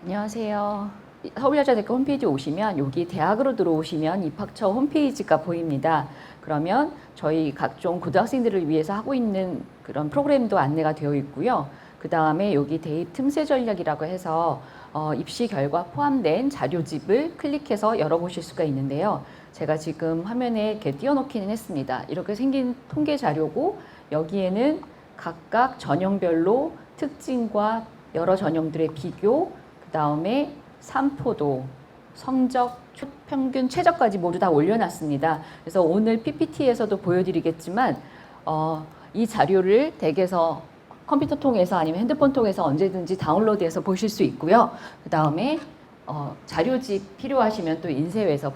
안녕하세요. 서울여자대학교 홈페이지 오시면 여기 대학으로 들어오시면 입학처 홈페이지가 보입니다. 그러면 저희 각종 고등학생들을 위해서 하고 있는 그런 프로그램도 안내가 되어 있고요. 그 다음에 여기 대입 틈새 전략이라고 해서 입시 결과 포함된 자료집을 클릭해서 열어보실 수가 있는데요. 제가 지금 화면에 이렇게 띄워놓기는 했습니다. 이렇게 생긴 통계 자료고 여기에는 각각 전형별로 특징과 여러 전형들의 비교, 그 다음에 산포도, 성적, 평균, 최저까지 모두 다 올려놨습니다. 그래서 오늘 PPT에서도 보여드리겠지만 이 자료를 댁에서 컴퓨터 통해서 아니면 핸드폰 통해서 언제든지 다운로드해서 보실 수 있고요. 그 다음에 자료집 필요하시면 또 인쇄해서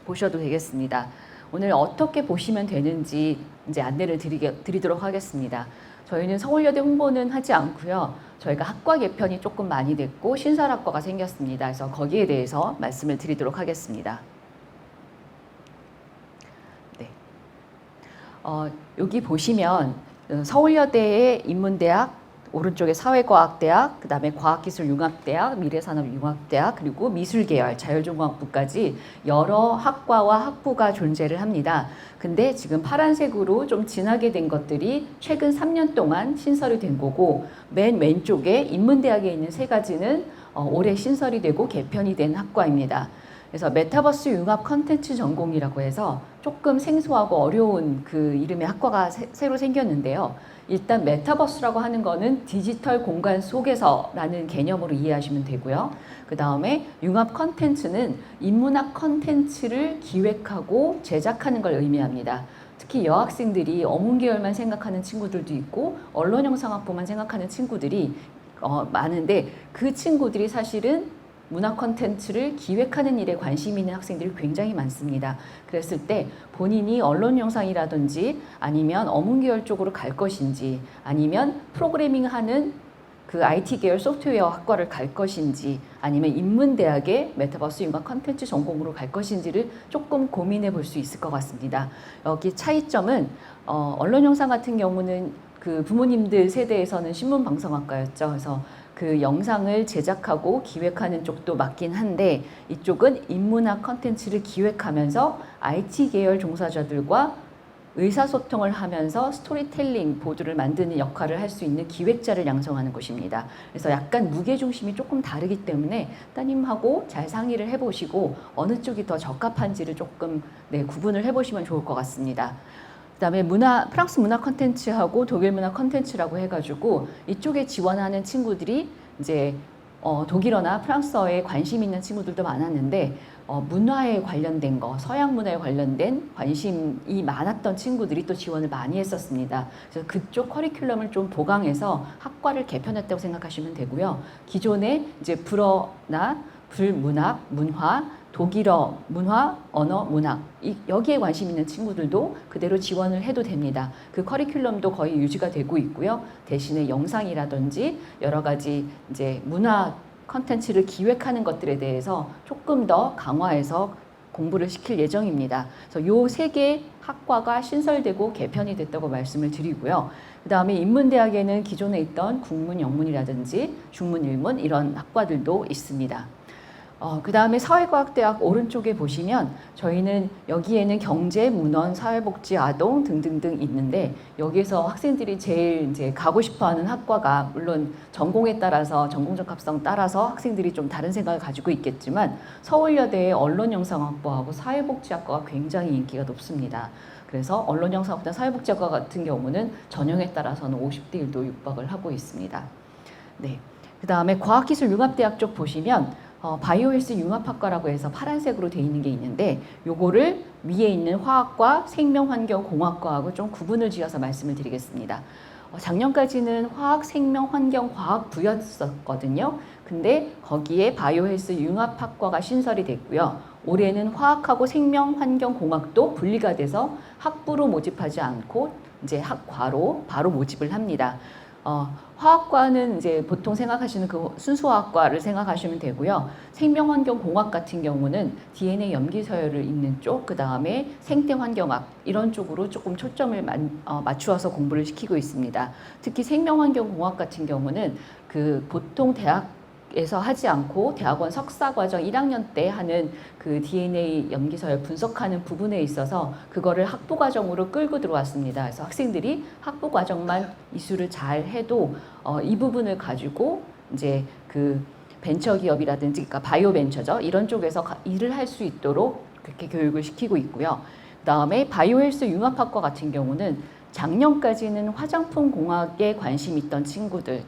보셔도 되겠습니다. 오늘 어떻게 보시면 되는지 이제 안내를 드리도록 하겠습니다. 저희는 서울여대 홍보는 하지 않고요. 저희가 학과 개편이 조금 많이 됐고 신설학과가 생겼습니다. 그래서 거기에 대해서 말씀을 드리도록 하겠습니다. 네. 여기 보시면 서울여대의 인문대학, 오른쪽에 사회과학대학, 그 다음에 과학기술융합대학, 미래산업융합대학, 그리고 미술계열, 자율종합부까지 여러 학과와 학부가 존재를 합니다. 근데 지금 파란색으로 좀 진하게 된 것들이 최근 3년 동안 신설이 된 거고, 맨 왼쪽에 인문대학에 있는 세 가지는 올해 신설이 되고 개편이 된 학과입니다. 그래서 메타버스 융합 컨텐츠 전공이라고 해서 조금 생소하고 어려운 그 이름의 학과가 새로 생겼는데요. 일단 메타버스라고 하는 거는 디지털 공간 속에서라는 개념으로 이해하시면 되고요. 그 다음에 융합 컨텐츠는 인문학 컨텐츠를 기획하고 제작하는 걸 의미합니다. 특히 여학생들이 어문계열만 생각하는 친구들도 있고 언론영상학부만 생각하는 친구들이 많은데 그 친구들이 사실은 문화 콘텐츠를 기획하는 일에 관심 있는 학생들이 굉장히 많습니다. 그랬을 때 본인이 언론 영상이라든지 아니면 어문 계열 쪽으로 갈 것인지 아니면 프로그래밍 하는 그 IT 계열 소프트웨어 학과를 갈 것인지 아니면 인문대학의 메타버스 융합 콘텐츠 전공으로 갈 것인지를 조금 고민해 볼 수 있을 것 같습니다. 여기 차이점은 언론 영상 같은 경우는 그 부모님들 세대에서는 신문방송학과였죠. 그래서 그 영상을 제작하고 기획하는 쪽도 맞긴 한데 이쪽은 인문학 컨텐츠를 기획하면서 IT 계열 종사자들과 의사소통을 하면서 스토리텔링 보드를 만드는 역할을 할 수 있는 기획자를 양성하는 곳입니다. 그래서 약간 무게중심이 조금 다르기 때문에 따님하고 잘 상의를 해보시고 어느 쪽이 더 적합한지를 조금 구분을 해보시면 좋을 것 같습니다. 그다음에 프랑스 문화 컨텐츠하고 독일 문화 컨텐츠라고 해가지고 이쪽에 지원하는 친구들이 이제 독일어나 프랑스어에 관심 있는 친구들도 많았는데 문화에 관련된 거, 서양 문화에 관련된 관심이 많았던 친구들이 또 지원을 많이 했었습니다. 그래서 그쪽 커리큘럼을 좀 보강해서 학과를 개편했다고 생각하시면 되고요. 기존에 이제 불어나 불문학, 문화, 독일어, 문화, 언어, 문학 여기에 관심 있는 친구들도 그대로 지원을 해도 됩니다. 그 커리큘럼도 거의 유지가 되고 있고요. 대신에 영상이라든지 여러 가지 이제 문화 컨텐츠를 기획하는 것들에 대해서 조금 더 강화해서 공부를 시킬 예정입니다. 그래서 요 세 개 학과가 신설되고 개편이 됐다고 말씀을 드리고요. 그 다음에 인문대학에는 기존에 있던 국문, 영문이라든지 중문, 일문 이런 학과들도 있습니다. 그 다음에 사회과학대학 오른쪽에 보시면 저희는 여기에는 경제, 문헌, 사회복지, 아동 등등등 있는데 여기에서 학생들이 제일 이제 가고 싶어하는 학과가 물론 전공에 따라서 전공적합성 따라서 학생들이 좀 다른 생각을 가지고 있겠지만 서울여대의 언론영상학부하고 사회복지학과가 굉장히 인기가 높습니다. 그래서 언론영상학부나 사회복지학과 같은 경우는 전형에 따라서는 50대 1도 육박을 하고 있습니다. 네. 그 다음에 과학기술융합대학 쪽 보시면 바이오헬스 융합학과라고 해서 파란색으로 되어 있는 게 있는데 요거를 위에 있는 화학과 생명환경공학과하고 좀 구분을 지어서 말씀을 드리겠습니다. 작년까지는 화학, 생명, 환경, 과학부였었거든요. 근데 거기에 바이오헬스 융합학과가 신설이 됐고요. 올해는 화학하고 생명, 환경, 공학도 분리가 돼서 학부로 모집하지 않고 이제 학과로 바로 모집을 합니다. 화학과는 이제 보통 생각하시는 그 순수화학과를 생각하시면 되고요. 생명환경공학 같은 경우는 DNA 염기서열을 잇는 쪽, 그 다음에 생태환경학 이런 쪽으로 조금 초점을 맞추어서 공부를 시키고 있습니다. 특히 생명환경공학 같은 경우는 그 보통 대학 에서 하지 않고 대학원 석사과정 1학년 때 하는 그 DNA 염기서열 분석하는 부분에 있어서 그거를 학부과정으로 끌고 들어왔습니다. 그래서 학생들이 학부과정만 이수를 잘 해도 이 부분을 가지고 이제 그 벤처기업이라든지 그러니까 바이오 벤처죠. 이런 쪽에서 일을 할 수 있도록 그렇게 교육을 시키고 있고요. 그다음에 바이오헬스 융합학과 같은 경우는 작년까지는 화장품 공학에 관심 있던 친구들,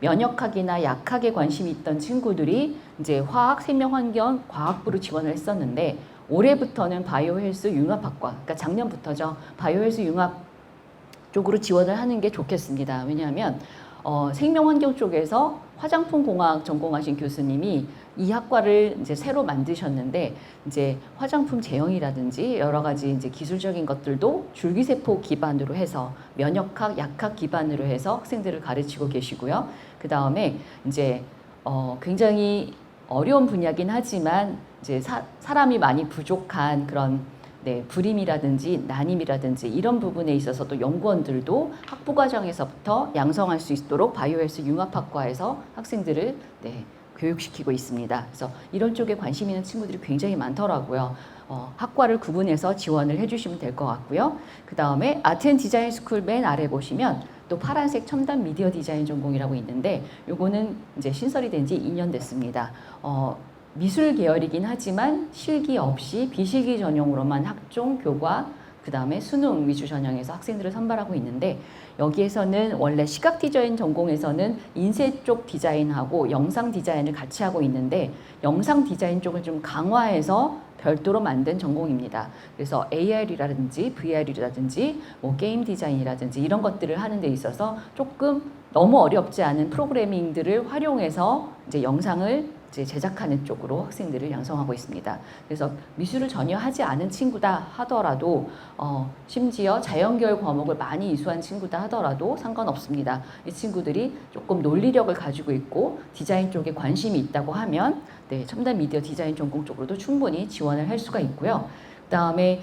면역학이나 약학에 관심이 있던 친구들이 이제 화학, 생명환경, 과학부로 지원을 했었는데 올해부터는 바이오헬스 융합학과, 그러니까 작년부터죠. 바이오헬스 융합 쪽으로 지원을 하는 게 좋겠습니다. 왜냐하면 생명환경 쪽에서 화장품 공학 전공하신 교수님이 이 학과를 이제 새로 만드셨는데 이제 화장품 제형이라든지 여러 가지 이제 기술적인 것들도 줄기세포 기반으로 해서 면역학, 약학 기반으로 해서 학생들을 가르치고 계시고요. 그 다음에 이제 굉장히 어려운 분야긴 하지만 이제 사람이 많이 부족한 그런 불임이라든지 난임이라든지 이런 부분에 있어서도 연구원들도 학부과정에서부터 양성할 수 있도록 바이오헬스 융합학과에서 학생들을 교육시키고 있습니다. 그래서 이런 쪽에 관심 있는 친구들이 굉장히 많더라고요. 학과를 구분해서 지원을 해주시면 될 것 같고요. 그 다음에 아트 앤 디자인 스쿨 맨 아래 보시면 또 파란색 첨단 미디어 디자인 전공이라고 있는데 요거는 이제 신설이 된 지 2년 됐습니다. 미술 계열이긴 하지만 실기 없이 비실기 전형으로만 학종, 교과, 그 다음에 수능 위주 전형에서 학생들을 선발하고 있는데 여기에서는 원래 시각 디자인 전공에서는 인쇄 쪽 디자인하고 영상 디자인을 같이 하고 있는데 영상 디자인 쪽을 좀 강화해서 별도로 만든 전공입니다. 그래서 AR이라든지 VR이라든지 뭐 게임 디자인이라든지 이런 것들을 하는 데 있어서 조금 너무 어렵지 않은 프로그래밍들을 활용해서 이제 영상을 제작하는 쪽으로 학생들을 양성하고 있습니다. 그래서 미술을 전혀 하지 않은 친구다 하더라도 심지어 자연계열 과목을 많이 이수한 친구다 하더라도 상관없습니다. 이 친구들이 조금 논리력을 가지고 있고 디자인 쪽에 관심이 있다고 하면 첨단 미디어 디자인 전공 쪽으로도 충분히 지원을 할 수가 있고요. 그 다음에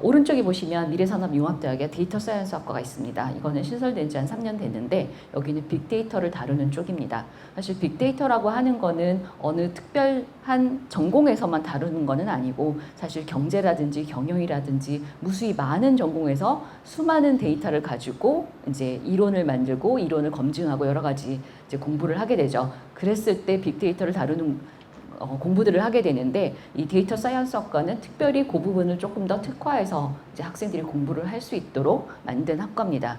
오른쪽에 보시면 미래산업융합대학에 데이터 사이언스 학과가 있습니다. 이거는 신설된 지 한 3년 됐는데 여기는 빅데이터를 다루는 쪽입니다. 사실 빅데이터라고 하는 거는 어느 특별한 전공에서만 다루는 거는 아니고 사실 경제라든지 경영이라든지 무수히 많은 전공에서 수많은 데이터를 가지고 이제 이론을 만들고 이론을 검증하고 여러 가지 이제 공부를 하게 되죠. 그랬을 때 빅데이터를 다루는 공부들을 하게 되는데 이 데이터 사이언스 학과는 특별히 그 부분을 조금 더 특화해서 이제 학생들이 공부를 할 수 있도록 만든 학과입니다.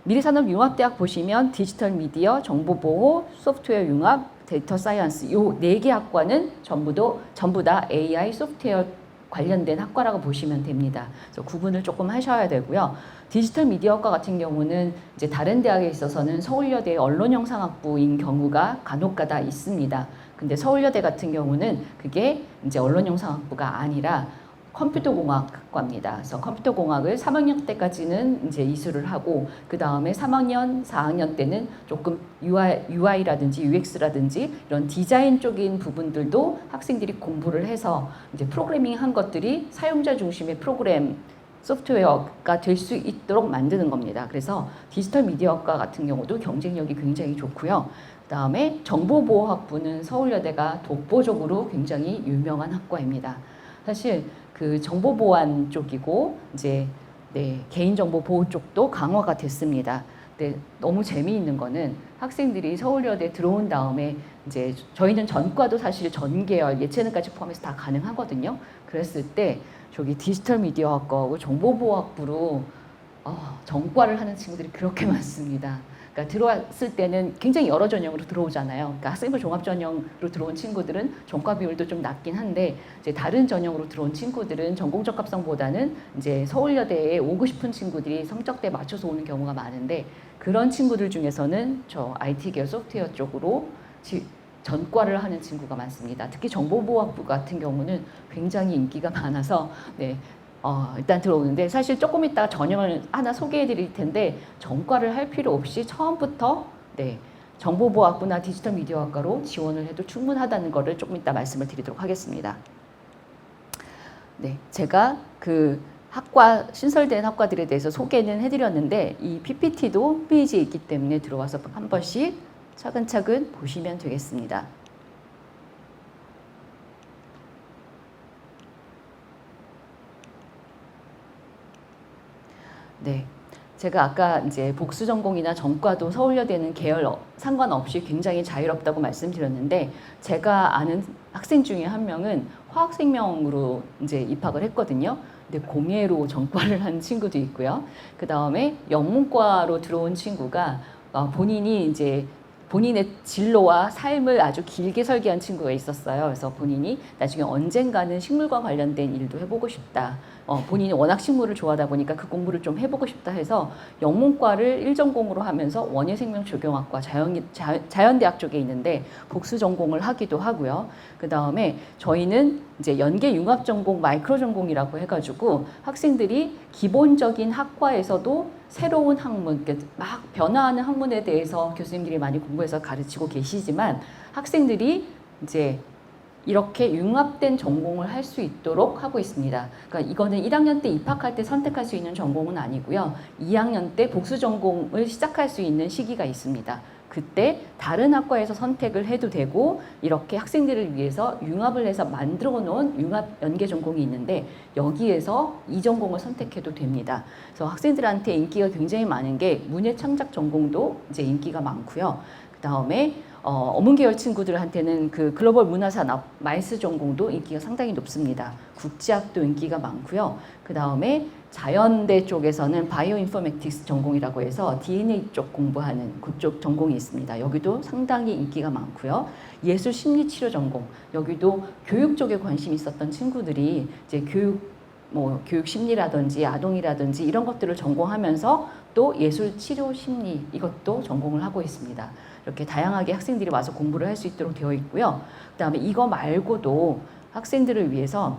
미래산업융합대학 보시면 디지털 미디어, 정보보호, 소프트웨어 융합, 데이터 사이언스 요 4개 학과는 전부 다 AI 소프트웨어 관련된 학과라고 보시면 됩니다. 그래서 구분을 조금 하셔야 되고요. 디지털 미디어학과 같은 경우는 이제 다른 대학에 있어서는 서울여대 언론영상학부인 경우가 간혹가다 있습니다. 근데 서울여대 같은 경우는 그게 이제 언론영상학부가 아니라 컴퓨터공학과입니다. 그래서 컴퓨터공학을 3학년 때까지는 이제 이수를 하고 그 다음에 3학년, 4학년 때는 조금 UI라든지 UX라든지 이런 디자인 쪽인 부분들도 학생들이 공부를 해서 이제 프로그래밍 한 것들이 사용자 중심의 프로그램 소프트웨어가 될 수 있도록 만드는 겁니다. 그래서 디지털 미디어학과 같은 경우도 경쟁력이 굉장히 좋고요. 그 다음에 정보보호학부는 서울여대가 독보적으로 굉장히 유명한 학과입니다. 사실 그 정보보안 쪽이고 이제 개인정보 보호 쪽도 강화가 됐습니다. 근데 너무 재미있는 거는 학생들이 서울여대 들어온 다음에 이제 저희는 전과도 사실 전계열 예체능까지 포함해서 다 가능하거든요. 그랬을 때 저기 디지털 미디어 학과하고 정보보호학부로 전과를 하는 친구들이 그렇게 많습니다. 그러니까 들어왔을 때는 굉장히 여러 전형으로 들어오잖아요. 그러니까 학생부 종합 전형으로 들어온 친구들은 전과 비율도 좀 낮긴 한데 이제 다른 전형으로 들어온 친구들은 전공 적합성보다는 이제 서울여대에 오고 싶은 친구들이 성적대에 맞춰서 오는 경우가 많은데 그런 친구들 중에서는 저 IT 계열 소프트웨어 쪽으로 전과를 하는 친구가 많습니다. 특히 정보보호학부 같은 경우는 굉장히 인기가 많아서 일단 들어오는데 사실 조금 이따 전형을 하나 소개해 드릴 텐데 전과를 할 필요 없이 처음부터 정보보호학부나 디지털 미디어학과로 지원을 해도 충분하다는 것을 조금 이따 말씀을 드리도록 하겠습니다. 제가 그 학과 신설된 학과들에 대해서 소개는 해드렸는데 이 PPT도 홈페이지에 있기 때문에 들어와서 한 번씩 차근차근 보시면 되겠습니다. 네. 제가 아까 이제 복수 전공이나 전과도 서울여대는 계열 상관없이 굉장히 자유롭다고 말씀드렸는데, 제가 아는 학생 중에 한 명은 화학생명으로 이제 입학을 했거든요. 근데 공예로 전과를 한 친구도 있고요. 그 다음에 영문과로 들어온 친구가 본인이 이제 본인의 진로와 삶을 아주 길게 설계한 친구가 있었어요. 그래서 본인이 나중에 언젠가는 식물과 관련된 일도 해보고 싶다. 본인이 워낙 식물을 좋아하다 보니까 그 공부를 좀 해보고 싶다 해서 영문과를 1전공으로 하면서 원예생명조경학과 자연대학 쪽에 있는데 복수 전공을 하기도 하고요. 그 다음에 저희는 이제 연계융합전공, 마이크로전공이라고 해가지고 학생들이 기본적인 학과에서도 새로운 학문, 막 변화하는 학문에 대해서 교수님들이 많이 공부해서 가르치고 계시지만, 학생들이 이제 이렇게 융합된 전공을 할 수 있도록 하고 있습니다. 그러니까 이거는 1학년 때 입학할 때 선택할 수 있는 전공은 아니고요. 2학년 때 복수 전공을 시작할 수 있는 시기가 있습니다. 그때 다른 학과에서 선택을 해도 되고, 이렇게 학생들을 위해서 융합을 해서 만들어 놓은 융합 연계 전공이 있는데, 여기에서 이 전공을 선택해도 됩니다. 그래서 학생들한테 인기가 굉장히 많은 게 문예 창작 전공도 이제 인기가 많고요. 그 다음에 어문계열 친구들한테는 그 글로벌 문화산업 마이스 전공도 인기가 상당히 높습니다. 국제학도 인기가 많고요. 그 다음에 자연대 쪽에서는 바이오 인포메틱스 전공이라고 해서 DNA 쪽 공부하는 그쪽 전공이 있습니다. 여기도 상당히 인기가 많고요. 예술 심리치료 전공, 여기도 교육 쪽에 관심이 있었던 친구들이 이제 교육 심리라든지 아동이라든지 이런 것들을 전공하면서 또 예술 치료 심리 이것도 전공을 하고 있습니다. 이렇게 다양하게 학생들이 와서 공부를 할 수 있도록 되어 있고요. 그다음에 이거 말고도 학생들을 위해서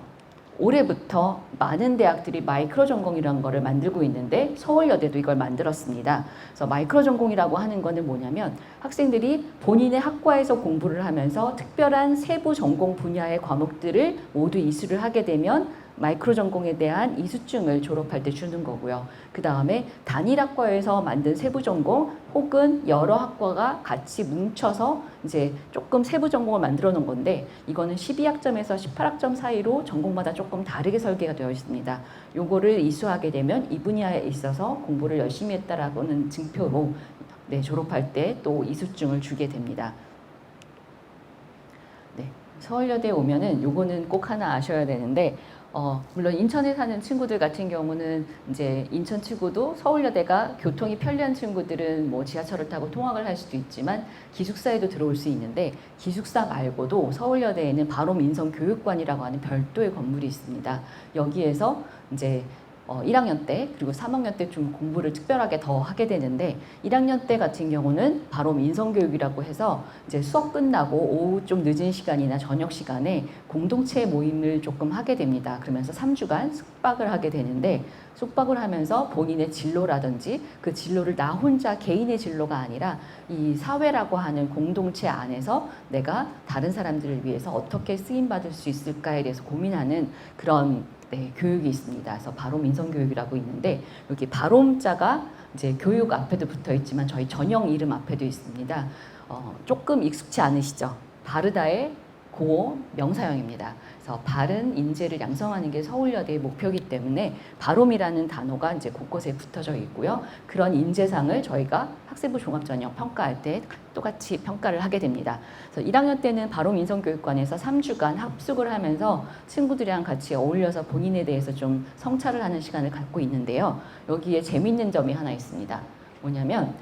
올해부터 많은 대학들이 마이크로 전공이라는 거를 만들고 있는데, 서울여대도 이걸 만들었습니다. 그래서 마이크로 전공이라고 하는 거는 뭐냐면, 학생들이 본인의 학과에서 공부를 하면서 특별한 세부 전공 분야의 과목들을 모두 이수를 하게 되면 마이크로 전공에 대한 이수증을 졸업할 때 주는 거고요. 그 다음에 단일 학과에서 만든 세부 전공 혹은 여러 학과가 같이 뭉쳐서 이제 조금 세부 전공을 만들어 놓은 건데, 이거는 12학점에서 18학점 사이로 전공마다 조금 다르게 설계가 되어 있습니다. 요거를 이수하게 되면 이 분야에 있어서 공부를 열심히 했다라고는 증표로 졸업할 때 또 이수증을 주게 됩니다. 서울여대에 오면은 요거는 꼭 하나 아셔야 되는데, 물론 인천에 사는 친구들 같은 경우는 이제 인천 치고도 서울여대가 교통이 편리한 친구들은 뭐 지하철을 타고 통학을 할 수도 있지만 기숙사에도 들어올 수 있는데, 기숙사 말고도 서울여대에는 바로민성교육관이라고 하는 별도의 건물이 있습니다. 여기에서 이제 1학년 때 그리고 3학년 때 좀 공부를 특별하게 더 하게 되는데, 1학년 때 같은 경우는 바로 민성교육이라고 해서 이제 수업 끝나고 오후 좀 늦은 시간이나 저녁 시간에 공동체 모임을 조금 하게 됩니다. 그러면서 3주간 숙박을 하게 되는데, 숙박을 하면서 본인의 진로라든지 그 진로를 나 혼자 개인의 진로가 아니라 이 사회라고 하는 공동체 안에서 내가 다른 사람들을 위해서 어떻게 쓰임받을 수 있을까에 대해서 고민하는 그런 교육이 있습니다. 그래서 바로민성교육이라고 있는데, 여기 바롬자가 이제 교육 앞에도 붙어 있지만 저희 전형 이름 앞에도 있습니다. 조금 익숙치 않으시죠? 바르다의 고어 명사형입니다. 그래서 바른 인재를 양성하는 게 서울여대의 목표이기 때문에 바롬이라는 단어가 이제 곳곳에 붙어져 있고요. 그런 인재상을 저희가 학생부 종합전형 평가할 때 똑같이 평가를 하게 됩니다. 그래서 1학년 때는 바롬 인성교육관에서 3주간 합숙을 하면서 친구들이랑 같이 어울려서 본인에 대해서 좀 성찰을 하는 시간을 갖고 있는데요. 여기에 재밌는 점이 하나 있습니다. 뭐냐면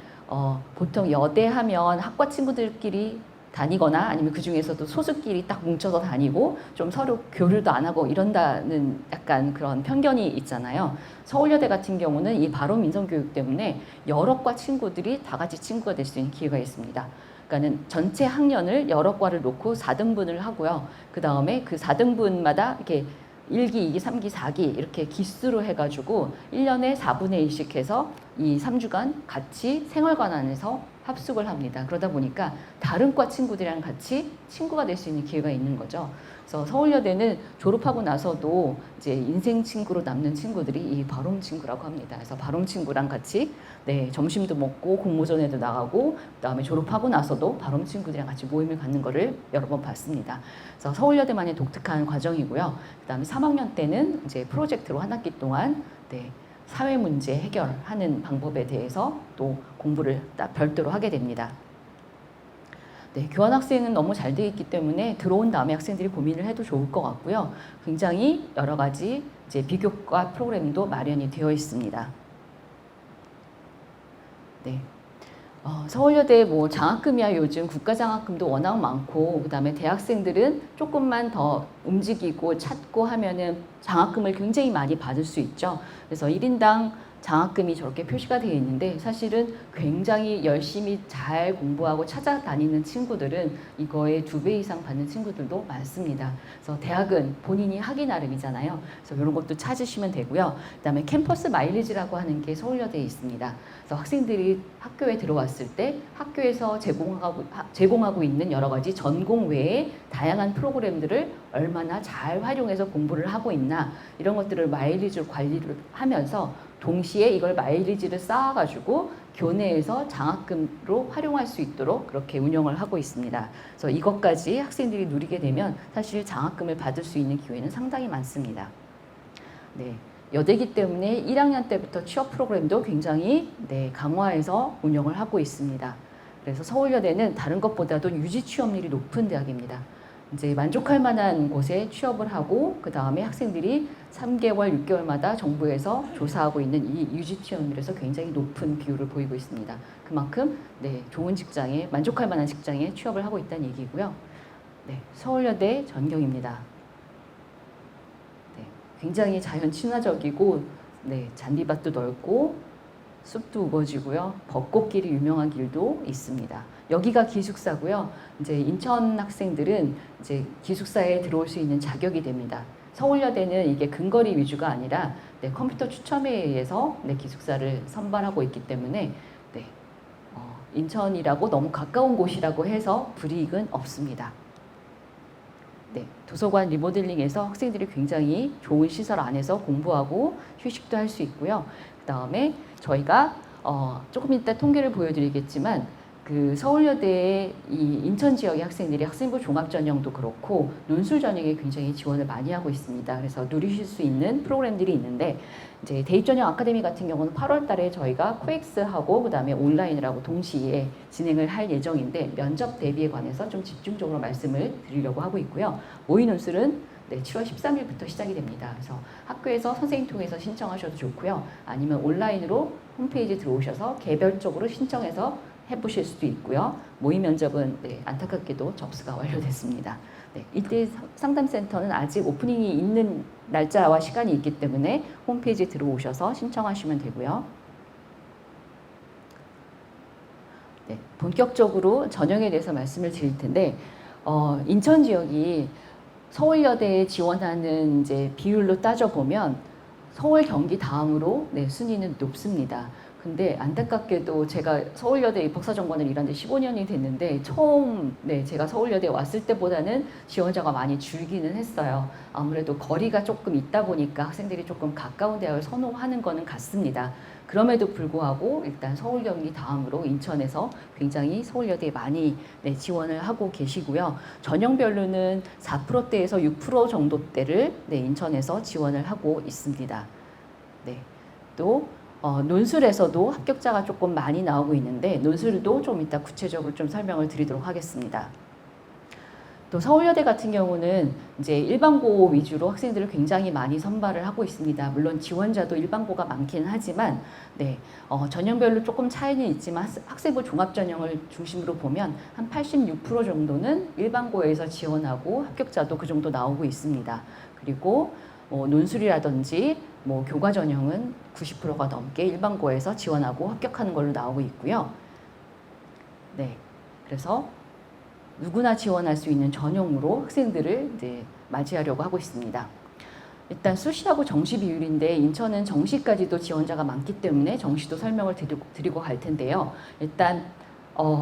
보통 여대 하면 학과 친구들끼리 다니거나 아니면 그 중에서도 소수끼리 딱 뭉쳐서 다니고 좀 서로 교류도 안 하고 이런다는 약간 그런 편견이 있잖아요. 서울여대 같은 경우는 이 바로 민성교육 때문에 여러 과 친구들이 다 같이 친구가 될 수 있는 기회가 있습니다. 그러니까는 전체 학년을 여러 과를 놓고 4등분을 하고요. 그 다음에 그 4등분마다 이렇게 1기, 2기, 3기, 4기 이렇게 기수로 해가지고 1년에 4분의 1씩 해서 이 3주간 같이 생활관 안에서 합숙을 합니다. 그러다 보니까 다른 과 친구들이랑 같이 친구가 될 수 있는 기회가 있는 거죠. 그래서 서울여대는 졸업하고 나서도 이제 인생 친구로 남는 친구들이 이 바롬 친구라고 합니다. 그래서 바롬 친구랑 같이 네, 점심도 먹고 공모전에도 나가고 그다음에 졸업하고 나서도 바롬 친구들이랑 같이 모임을 갖는 거를 여러 번 봤습니다. 그래서 서울여대만의 독특한 과정이고요. 그다음에 3학년 때는 이제 프로젝트로 한 학기 동안 네, 사회 문제 해결하는 방법에 대해서 또 공부를 딱 별도로 하게 됩니다. 네, 교환학생은 너무 잘 되어 있기 때문에 들어온 다음에 학생들이 고민을 해도 좋을 것 같고요. 굉장히 여러 가지 이제 비교과 프로그램도 마련이 되어 있습니다. 네. 서울여대 뭐 장학금이야 요즘 국가장학금도 워낙 많고 그다음에 대학생들은 조금만 더 움직이고 찾고 하면은 장학금을 굉장히 많이 받을 수 있죠. 그래서 1인당 장학금이 저렇게 표시가 되어 있는데 사실은 굉장히 열심히 잘 공부하고 찾아다니는 친구들은 이거의 2배 이상 받는 친구들도 많습니다. 그래서 대학은 본인이 하기 나름이잖아요. 그래서 이런 것도 찾으시면 되고요. 그다음에 캠퍼스 마일리지라고 하는 게 서울여대에 있습니다. 그래서 학생들이 학교에 들어왔을 때 학교에서 제공하고 있는 여러 가지 전공 외에 다양한 프로그램들을 얼마나 잘 활용해서 공부를 하고 있나 이런 것들을 마일리지로 관리를 하면서 동시에 이걸 마일리지를 쌓아가지고 교내에서 장학금으로 활용할 수 있도록 그렇게 운영을 하고 있습니다. 그래서 이것까지 학생들이 누리게 되면 사실 장학금을 받을 수 있는 기회는 상당히 많습니다. 네. 여대이기 때문에 1학년 때부터 취업 프로그램도 굉장히 네, 강화해서 운영을 하고 있습니다. 그래서 서울여대는 다른 것보다도 유지 취업률이 높은 대학입니다. 이제 만족할 만한 곳에 취업을 하고 그 다음에 학생들이 3개월, 6개월마다 정부에서 조사하고 있는 이 유지 취업률에서 굉장히 높은 비율을 보이고 있습니다. 그만큼 네, 좋은 직장에 만족할 만한 직장에 취업을 하고 있다는 얘기고요. 네, 서울여대 전경입니다. 네, 굉장히 자연 친화적이고 네, 잔디밭도 넓고 숲도 우거지고요. 벚꽃길이 유명한 길도 있습니다. 여기가 기숙사고요. 이제 인천 학생들은 이제 기숙사에 들어올 수 있는 자격이 됩니다. 서울여대는 이게 근거리 위주가 아니라 네, 컴퓨터 추첨에 의해서 네, 기숙사를 선발하고 있기 때문에 네, 인천이라고 너무 가까운 곳이라고 해서 불이익은 없습니다. 네, 도서관 리모델링에서 학생들이 굉장히 좋은 시설 안에서 공부하고 휴식도 할 수 있고요. 그 다음에 저희가 조금 이따 통계를 보여드리겠지만 그 서울여대의 이 인천 지역의 학생들이 학생부 종합전형도 그렇고 논술 전형에 굉장히 지원을 많이 하고 있습니다. 그래서 누리실 수 있는 프로그램들이 있는데 이제 대입전형 아카데미 같은 경우는 8월 달에 저희가 코엑스하고 그다음에 온라인이라고 동시에 진행을 할 예정인데 면접 대비에 관해서 좀 집중적으로 말씀을 드리려고 하고 있고요. 모의 논술은 네, 7월 13일부터 시작이 됩니다. 그래서 학교에서 선생님 통해서 신청하셔도 좋고요. 아니면 온라인으로 홈페이지 들어오셔서 개별적으로 신청해서 해보실 수도 있고요. 모의 면접은 네, 안타깝게도 접수가 완료됐습니다. 네, 1대1 상담센터는 아직 오프닝이 있는 날짜와 시간이 있기 때문에 홈페이지에 들어오셔서 신청하시면 되고요. 네, 본격적으로 전형에 대해서 말씀을 드릴 텐데 인천 지역이 서울여대에 지원하는 이제 비율로 따져보면 서울, 경기 다음으로 네, 순위는 높습니다. 근데 안타깝게도 제가 서울여대 입학사정관을 일한 지 15년이 됐는데 처음 네, 제가 서울여대에 왔을 때보다는 지원자가 많이 줄기는 했어요. 아무래도 거리가 조금 있다 보니까 학생들이 조금 가까운 대학을 선호하는 거는 같습니다. 그럼에도 불구하고 일단 서울, 경기 다음으로 인천에서 굉장히 서울여대에 많이 네, 지원을 하고 계시고요. 전형별로는 4%대에서 6% 정도대를 네, 인천에서 지원을 하고 있습니다. 네, 또 논술에서도 합격자가 조금 많이 나오고 있는데 논술도 좀 이따 구체적으로 좀 설명을 드리도록 하겠습니다. 또 서울여대 같은 경우는 이제 일반고 위주로 학생들을 굉장히 많이 선발을 하고 있습니다. 물론 지원자도 일반고가 많기는 하지만 네, 전형별로 조금 차이는 있지만 학생부 종합전형을 중심으로 보면 한 86% 정도는 일반고에서 지원하고 합격자도 그 정도 나오고 있습니다. 그리고 논술이라든지 뭐 교과 전형은 90%가 넘게 일반고에서 지원하고 합격하는 걸로 나오고 있고요. 네, 그래서 누구나 지원할 수 있는 전형으로 학생들을 이제 맞이하려고 하고 있습니다. 일단 수시하고 정시 비율인데 인천은 정시까지도 지원자가 많기 때문에 정시도 설명을 드리고 갈 텐데요. 일단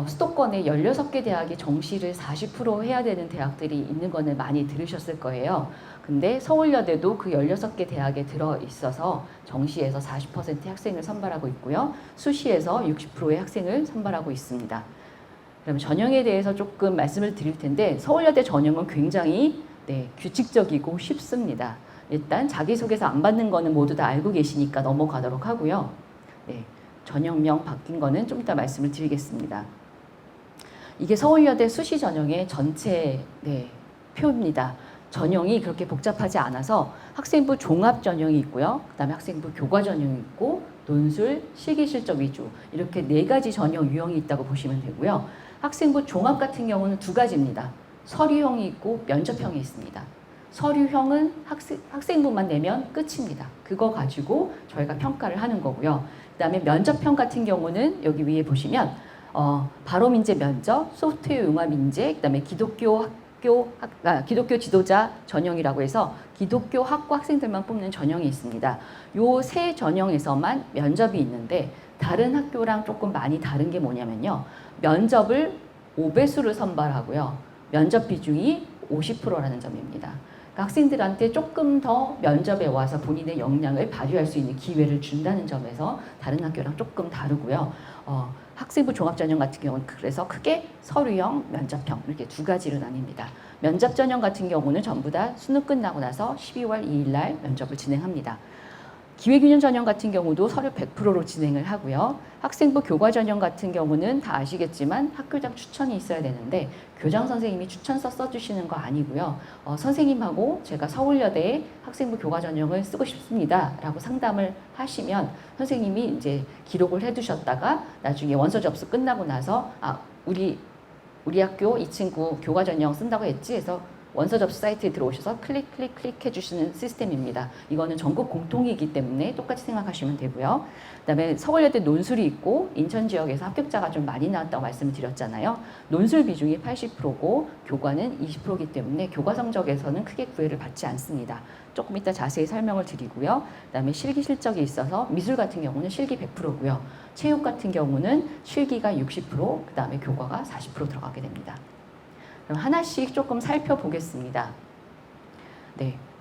수도권에 16개 대학이 정시를 40% 해야 되는 대학들이 있는 거는 많이 들으셨을 거예요. 근데 서울여대도 그 16개 대학에 들어 있어서 정시에서 40%의 학생을 선발하고 있고요. 수시에서 60%의 학생을 선발하고 있습니다. 그럼 전형에 대해서 조금 말씀을 드릴 텐데 서울여대 전형은 굉장히 규칙적이고 쉽습니다. 일단 자기소개서 안 받는 거는 모두 다 알고 계시니까 넘어가도록 하고요. 전형명 바뀐 거는 좀 이따 말씀을 드리겠습니다. 이게 서울여대 수시 전형의 전체 표입니다. 전형이 그렇게 복잡하지 않아서 학생부 종합 전형이 있고요. 그 다음에 학생부 교과 전형이 있고 논술, 실기실적 위주 이렇게 4가지 전형 유형이 있다고 보시면 되고요. 학생부 종합 같은 경우는 2가지입니다. 서류형이 있고 면접형이 있습니다. 서류형은 학생부만 내면 끝입니다. 그거 가지고 저희가 평가를 하는 거고요. 그 다음에 면접형 같은 경우는 여기 위에 보시면 바로민재 면접, 소프트웨어 융합 인재, 그 다음에 기독교 지도자 전형이라고 해서 기독교 학과 학생들만 뽑는 전형이 있습니다. 요 세 전형에서만 면접이 있는데 다른 학교랑 조금 많이 다른 게 뭐냐면요. 면접을 5배수를 선발하고요. 면접 비중이 50%라는 점입니다. 그러니까 학생들한테 조금 더 면접에 와서 본인의 역량을 발휘할 수 있는 기회를 준다는 점에서 다른 학교랑 조금 다르고요. 학생부 종합전형 같은 경우는 그래서 크게 서류형, 면접형 이렇게 2가지로 나뉩니다. 면접 전형 같은 경우는 전부 다 수능 끝나고 나서 12월 2일 날 면접을 진행합니다. 기회균형 전형 같은 경우도 서류 100%로 진행을 하고요. 학생부 교과 전형 같은 경우는 다 아시겠지만 학교장 추천이 있어야 되는데 교장 선생님이 추천서 써주시는 거 아니고요. 선생님하고 제가 서울여대에 학생부 교과 전형을 쓰고 싶습니다 라고 상담을 하시면 선생님이 이제 기록을 해두셨다가 나중에 원서 접수 끝나고 나서 우리 학교 이 친구 교과 전형 쓴다고 했지 해서 원서 접수 사이트에 들어오셔서 클릭 해주시는 시스템입니다. 이거는 전국 공통이기 때문에 똑같이 생각하시면 되고요. 그 다음에 서울여대 논술이 있고 인천 지역에서 합격자가 좀 많이 나왔다고 말씀을 드렸잖아요. 논술 비중이 80%고 교과는 20%이기 때문에 교과 성적에서는 크게 구애를 받지 않습니다. 조금 이따 자세히 설명을 드리고요. 그 다음에 실기 실적이 있어서 미술 같은 경우는 실기 100%고요. 체육 같은 경우는 실기가 60%, 그 다음에 교과가 40% 들어가게 됩니다. 그럼 하나씩 조금 살펴보겠습니다.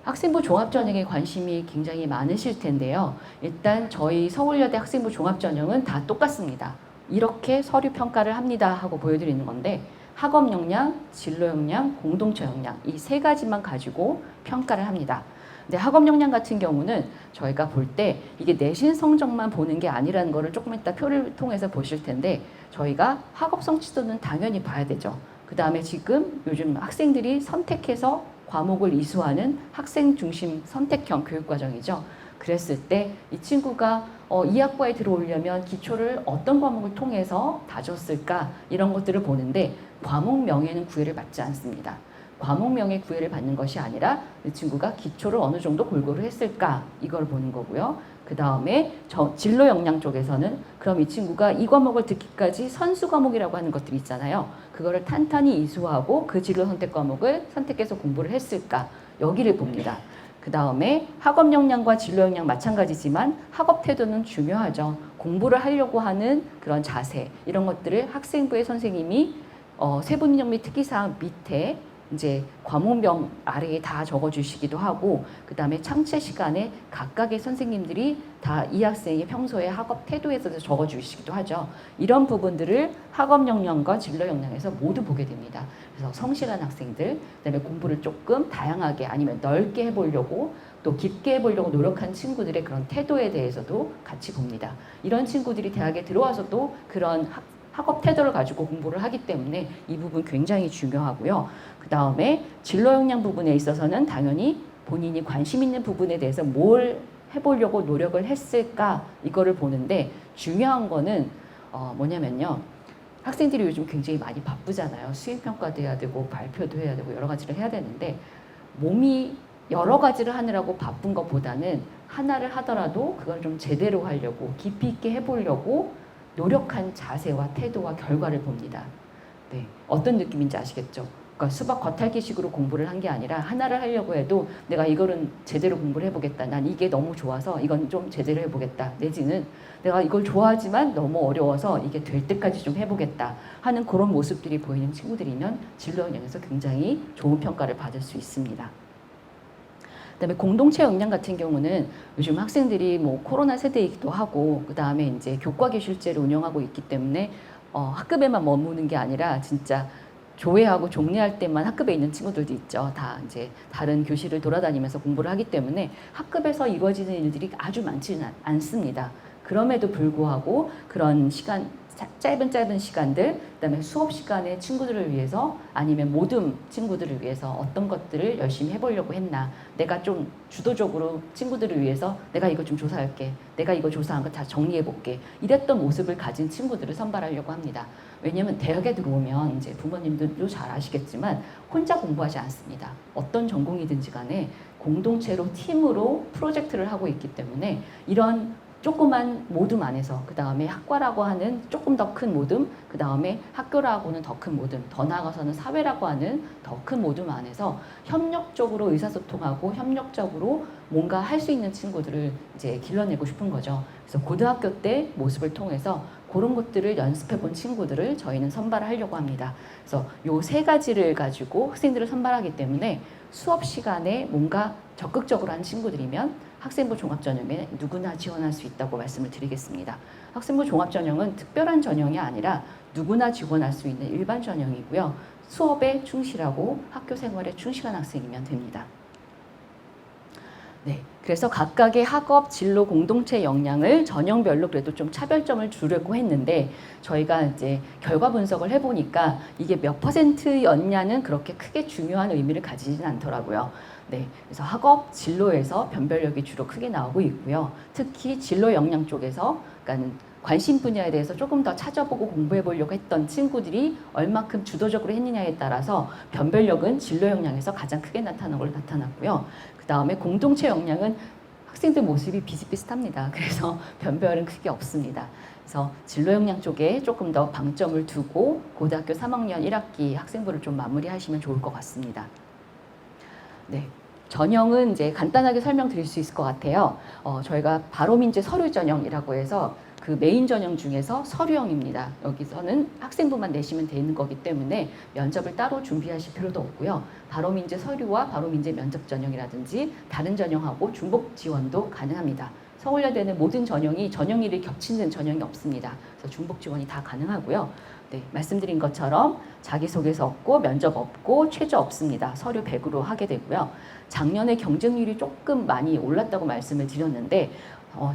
학생부 종합전형에 관심이 굉장히 많으실 텐데요. 일단 저희 서울여대 학생부 종합전형은 다 똑같습니다. 이렇게 서류 평가를 합니다 하고 보여드리는 건데 학업 역량, 진로 역량, 공동체 역량 이 3가지만 가지고 평가를 합니다. 근데 학업 역량 같은 경우는 저희가 볼 때 이게 내신 성적만 보는 게 아니라는 거를 조금 이따 표를 통해서 보실 텐데 저희가 학업 성취도는 당연히 봐야 되죠. 그 다음에 지금 요즘 학생들이 선택해서 과목을 이수하는 학생 중심 선택형 교육과정이죠. 그랬을 때 이 친구가 이 학과에 들어오려면 기초를 어떤 과목을 통해서 다졌을까 이런 것들을 보는데 과목명에는 구애를 받지 않습니다. 과목명의 구애를 받는 것이 아니라 이 친구가 기초를 어느 정도 골고루 했을까 이걸 보는 거고요. 그 다음에 진로 역량 쪽에서는 그럼 이 친구가 이 과목을 듣기까지 선수 과목이라고 하는 것들이 있잖아요. 그거를 탄탄히 이수하고 그 진로 선택 과목을 선택해서 공부를 했을까 여기를 봅니다. 그 다음에 학업 역량과 진로 역량 마찬가지지만 학업 태도는 중요하죠. 공부를 하려고 하는 그런 자세 이런 것들을 학생부의 선생님이 세부인력 및 특기사항 밑에 이제 과목명 아래에 다 적어주시기도 하고 그 다음에 창체 시간에 각각의 선생님들이 다 이 학생의 평소의 학업 태도에 서 적어주시기도 하죠. 이런 부분들을 학업 역량과 진로 역량에서 모두 보게 됩니다. 그래서 성실한 학생들, 그 다음에 공부를 조금 다양하게 아니면 넓게 해보려고 또 깊게 해보려고 노력한 친구들의 그런 태도에 대해서도 같이 봅니다. 이런 친구들이 대학에 들어와서도 그런 학업 태도를 가지고 공부를 하기 때문에 이 부분 굉장히 중요하고요. 그 다음에 진로 역량 부분에 있어서는 당연히 본인이 관심 있는 부분에 대해서 뭘 해보려고 노력을 했을까 이거를 보는데 중요한 거는 뭐냐면요. 학생들이 요즘 굉장히 많이 바쁘잖아요. 수행평가도 해야 되고 발표도 해야 되고 여러 가지를 해야 되는데 몸이 여러 가지를 하느라고 바쁜 것보다는 하나를 하더라도 그걸 좀 제대로 하려고 깊이 있게 해보려고 노력한 자세와 태도와 결과를 봅니다. 어떤 느낌인지 아시겠죠? 그러니까 수박 겉핥기식으로 공부를 한 게 아니라 하나를 하려고 해도 내가 이거는 제대로 공부를 해보겠다. 난 이게 너무 좋아서 이건 좀 제대로 해보겠다. 내지는 내가 이걸 좋아하지만 너무 어려워서 이게 될 때까지 좀 해보겠다 하는 그런 모습들이 보이는 친구들이면 진로 영역에서 굉장히 좋은 평가를 받을 수 있습니다. 그다음에 공동체 역량 같은 경우는 요즘 학생들이 뭐 코로나 세대이기도 하고 그다음에 이제 교과교실제를 운영하고 있기 때문에 학급에만 머무는 게 아니라 진짜 조회하고 종례할 때만 학급에 있는 친구들도 있죠. 다 이제 다른 교실을 돌아다니면서 공부를 하기 때문에 학급에서 이루어지는 일들이 아주 많지는 않습니다. 그럼에도 불구하고 그런 시간, 짧은 시간들, 그다음에 수업 시간에 친구들을 위해서 아니면 모든 친구들을 위해서 어떤 것들을 열심히 해보려고 했나. 내가 좀 주도적으로 친구들을 위해서 내가 이거 좀 조사할게. 내가 이거 조사한 거 다 정리해볼게. 이랬던 모습을 가진 친구들을 선발하려고 합니다. 왜냐하면 대학에 들어오면 이제 부모님들도 잘 아시겠지만 혼자 공부하지 않습니다. 어떤 전공이든지 간에 공동체로 팀으로 프로젝트를 하고 있기 때문에 이런 조그만 모둠 안에서 그 다음에 학과라고 하는 조금 더 큰 모둠, 그 다음에 학교라고는 더 큰 모둠, 더 나아가서는 사회라고 하는 더 큰 모둠 안에서 협력적으로 의사소통하고 협력적으로 뭔가 할 수 있는 친구들을 이제 길러내고 싶은 거죠. 그래서 고등학교 때 모습을 통해서 그런 것들을 연습해 본 친구들을 저희는 선발하려고 합니다. 그래서 요 세 가지를 가지고 학생들을 선발하기 때문에 수업 시간에 뭔가 적극적으로 한 친구들이면 학생부 종합전형에 누구나 지원할 수 있다고 말씀을 드리겠습니다. 학생부 종합전형은 특별한 전형이 아니라 누구나 지원할 수 있는 일반 전형이고요. 수업에 충실하고 학교 생활에 충실한 학생이면 됩니다. 네, 그래서 각각의 학업, 진로, 공동체 역량을 전형별로 그래도 좀 차별점을 주려고 했는데 저희가 이제 결과 분석을 해보니까 이게 몇 %였냐는 그렇게 크게 중요한 의미를 가지진 않더라고요. 네, 그래서 학업, 진로에서 변별력이 주로 크게 나오고 있고요. 특히 진로 역량 쪽에서, 그러니까 관심 분야에 대해서 조금 더 찾아보고 공부해 보려고 했던 친구들이 얼마큼 주도적으로 했느냐에 따라서 변별력은 진로 역량에서 가장 크게 나타나는 걸로 나타났고요. 그 다음에 공동체 역량은 학생들 모습이 비슷비슷합니다. 그래서 변별은 크게 없습니다. 그래서 진로 역량 쪽에 조금 더 방점을 두고 고등학교 3학년 1학기 학생부를 좀 마무리하시면 좋을 것 같습니다. 네. 전형은 이제 간단하게 설명드릴 수 있을 것 같아요. 저희가 바로민재 서류 전형이라고 해서 그 메인 전형 중에서 서류형입니다. 여기서는 학생부만 내시면 되는 거기 때문에 면접을 따로 준비하실 필요도 없고요. 바로민재 서류와 바로민재 면접 전형이라든지 다른 전형하고 중복 지원도 가능합니다. 서울여대는 모든 전형이 전형일이 겹치는 전형이 없습니다. 그래서 중복 지원이 다 가능하고요. 네, 말씀드린 것처럼 자기소개서 없고 면접 없고 최저 없습니다. 서류 100으로 하게 되고요. 작년에 경쟁률이 조금 많이 올랐다고 말씀을 드렸는데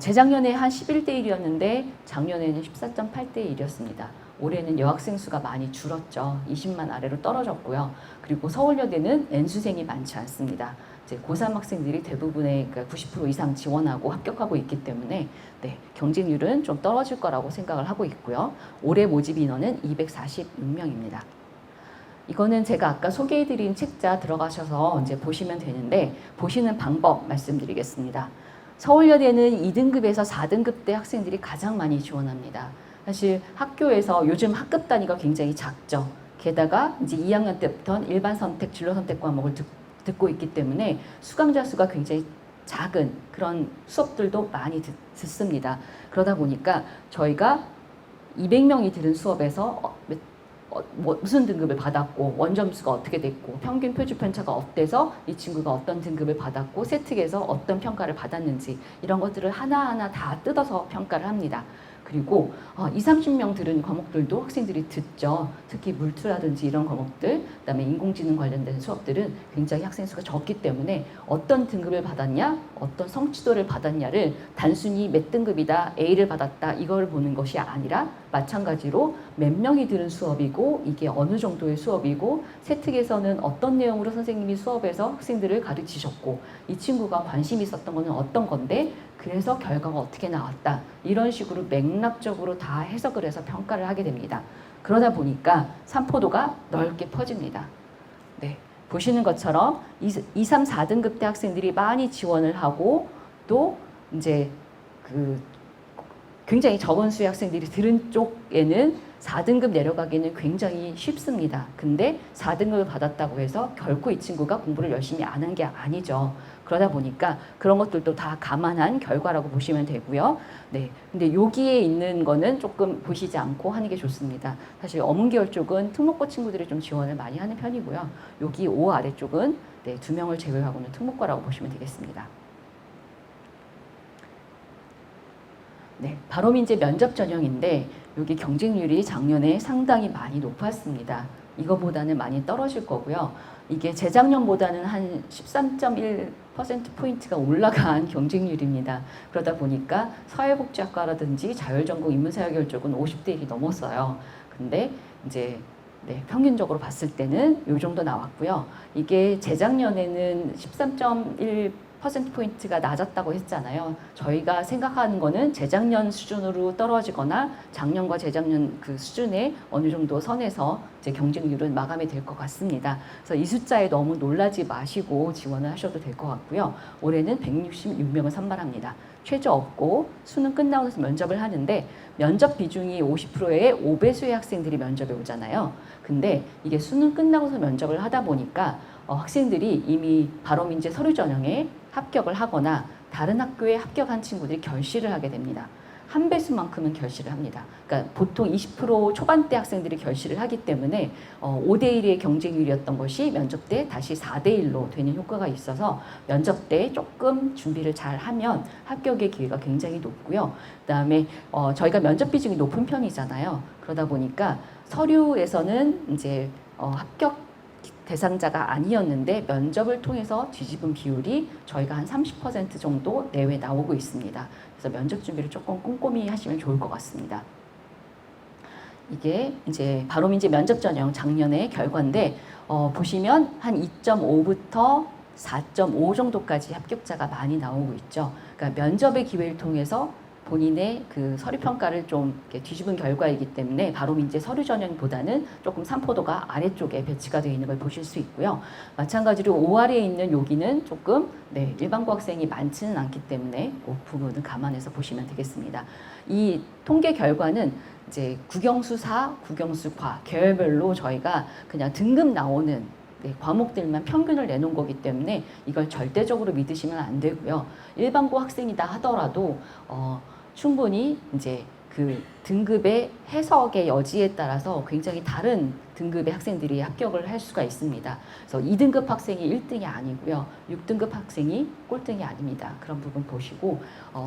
재작년에 한 11대 1이었는데 작년에는 14.8대 1이었습니다. 올해는 여학생 수가 많이 줄었죠. 20만 아래로 떨어졌고요. 그리고 서울여대는 N수생이 많지 않습니다. 이제 고3 학생들이 대부분의 그러니까 90% 이상 지원하고 합격하고 있기 때문에 네, 경쟁률은 좀 떨어질 거라고 생각을 하고 있고요. 올해 모집 인원은 246명입니다. 이거는 제가 아까 소개해드린 책자 들어가셔서 이제 보시면 되는데 보시는 방법 말씀드리겠습니다. 서울여대는 2등급에서 4등급 대 학생들이 가장 많이 지원합니다. 사실 학교에서 요즘 학급 단위가 굉장히 작죠. 게다가 이제 2학년 때부터는 일반 선택, 진로 선택 과목을 듣고 있기 때문에 수강자 수가 굉장히 작은 그런 수업들도 많이 듣습니다. 그러다 보니까 저희가 200명이 들은 수업에서 무슨 등급을 받았고 원점수가 어떻게 됐고 평균 표준 편차가 어때서 이 친구가 어떤 등급을 받았고 세특에서 어떤 평가를 받았는지 이런 것들을 하나하나 다 뜯어서 평가를 합니다. 그리고 20, 30명 들은 과목들도 학생들이 듣죠. 특히 물투라든지 이런 과목들, 그다음에 인공지능 관련된 수업들은 굉장히 학생 수가 적기 때문에 어떤 등급을 받았냐, 어떤 성취도를 받았냐를 단순히 몇 등급이다, A를 받았다 이걸 보는 것이 아니라 마찬가지로 몇 명이 들은 수업이고 이게 어느 정도의 수업이고 세특에서는 어떤 내용으로 선생님이 수업에서 학생들을 가르치셨고 이 친구가 관심 있었던 거는 어떤 건데 그래서 결과가 어떻게 나왔다. 이런 식으로 맥락적으로 다 해석을 해서 평가를 하게 됩니다. 그러다 보니까 산포도가 넓게 퍼집니다. 네, 보시는 것처럼 2, 3, 4등급 대 학생들이 많이 지원을 하고 또 이제 굉장히 적은 수의 학생들이 들은 쪽에는 4등급 내려가기는 굉장히 쉽습니다. 근데 4등급을 받았다고 해서 결코 이 친구가 공부를 열심히 안 한 게 아니죠. 그러다 보니까 그런 것들도 다 감안한 결과라고 보시면 되고요. 네. 근데 여기에 있는 거는 조금 보시지 않고 하는 게 좋습니다. 사실 어문 계열 쪽은 특목고 친구들이 좀 지원을 많이 하는 편이고요. 여기 5 아래쪽은 네, 2명을 제외하고는 특목고라고 보시면 되겠습니다. 네, 바로민제 면접 전형인데 여기 경쟁률이 작년에 상당히 많이 높았습니다. 이거보다는 많이 떨어질 거고요. 이게 재작년보다는 한 13.1%포인트가 올라간 경쟁률입니다. 그러다 보니까 사회복지학과라든지 자율전공 인문사회계열 쪽은 50대 1이 넘었어요. 근데 이제 네, 평균적으로 봤을 때는 이 정도 나왔고요. 이게 재작년에는 13.1%포인트가 낮았다고 했잖아요. 저희가 생각하는 거는 재작년 수준으로 떨어지거나 작년과 재작년 그 수준에 어느 정도 선에서 이제 경쟁률은 마감이 될 것 같습니다. 그래서 이 숫자에 너무 놀라지 마시고 지원을 하셔도 될 것 같고요. 올해는 166명을 선발합니다. 최저 없고 수능 끝나고 나서 면접을 하는데 면접 비중이 50%의 5배수의 학생들이 면접에 오잖아요. 근데 이게 수능 끝나고서 면접을 하다 보니까 학생들이 이미 바로민제 서류 전형에 합격을 하거나 다른 학교에 합격한 친구들이 결실을 하게 됩니다. 한 배수만큼은 결실을 합니다. 그러니까 보통 20% 초반대 학생들이 결실을 하기 때문에 5대1의 경쟁률이었던 것이 면접 때 다시 4대1로 되는 효과가 있어서 면접 때 조금 준비를 잘 하면 합격의 기회가 굉장히 높고요. 그다음에 저희가 면접 비중이 높은 편이잖아요. 그러다 보니까 서류에서는 이제 합격 대상자가 아니었는데 면접을 통해서 뒤집은 비율이 저희가 한 30% 정도 내외 나오고 있습니다. 그래서 면접 준비를 조금 꼼꼼히 하시면 좋을 것 같습니다. 이게 이제 바로민제 면접 전형 작년의 결과인데 보시면 한 2.5부터 4.5 정도까지 합격자가 많이 나오고 있죠. 그러니까 면접의 기회를 통해서 본인의 그 서류 평가를 좀 뒤집은 결과이기 때문에 바로민제 서류 전형보다는 조금 산포도가 아래쪽에 배치가 되어 있는 걸 보실 수 있고요. 마찬가지로 5 아래에 있는 여기는 조금 일반고 학생이 많지는 않기 때문에 그 부분을 감안해서 보시면 되겠습니다. 이 통계 결과는 이제 국영수 4, 국영수 과 계열별로 저희가 그냥 등급 나오는 과목들만 평균을 내놓은 거기 때문에 이걸 절대적으로 믿으시면 안 되고요. 일반고 학생이다 하더라도 충분히 이제 그 등급의 해석의 여지에 따라서 굉장히 다른 등급의 학생들이 합격을 할 수가 있습니다. 그래서 2등급 학생이 1등이 아니고요. 6등급 학생이 꼴등이 아닙니다. 그런 부분 보시고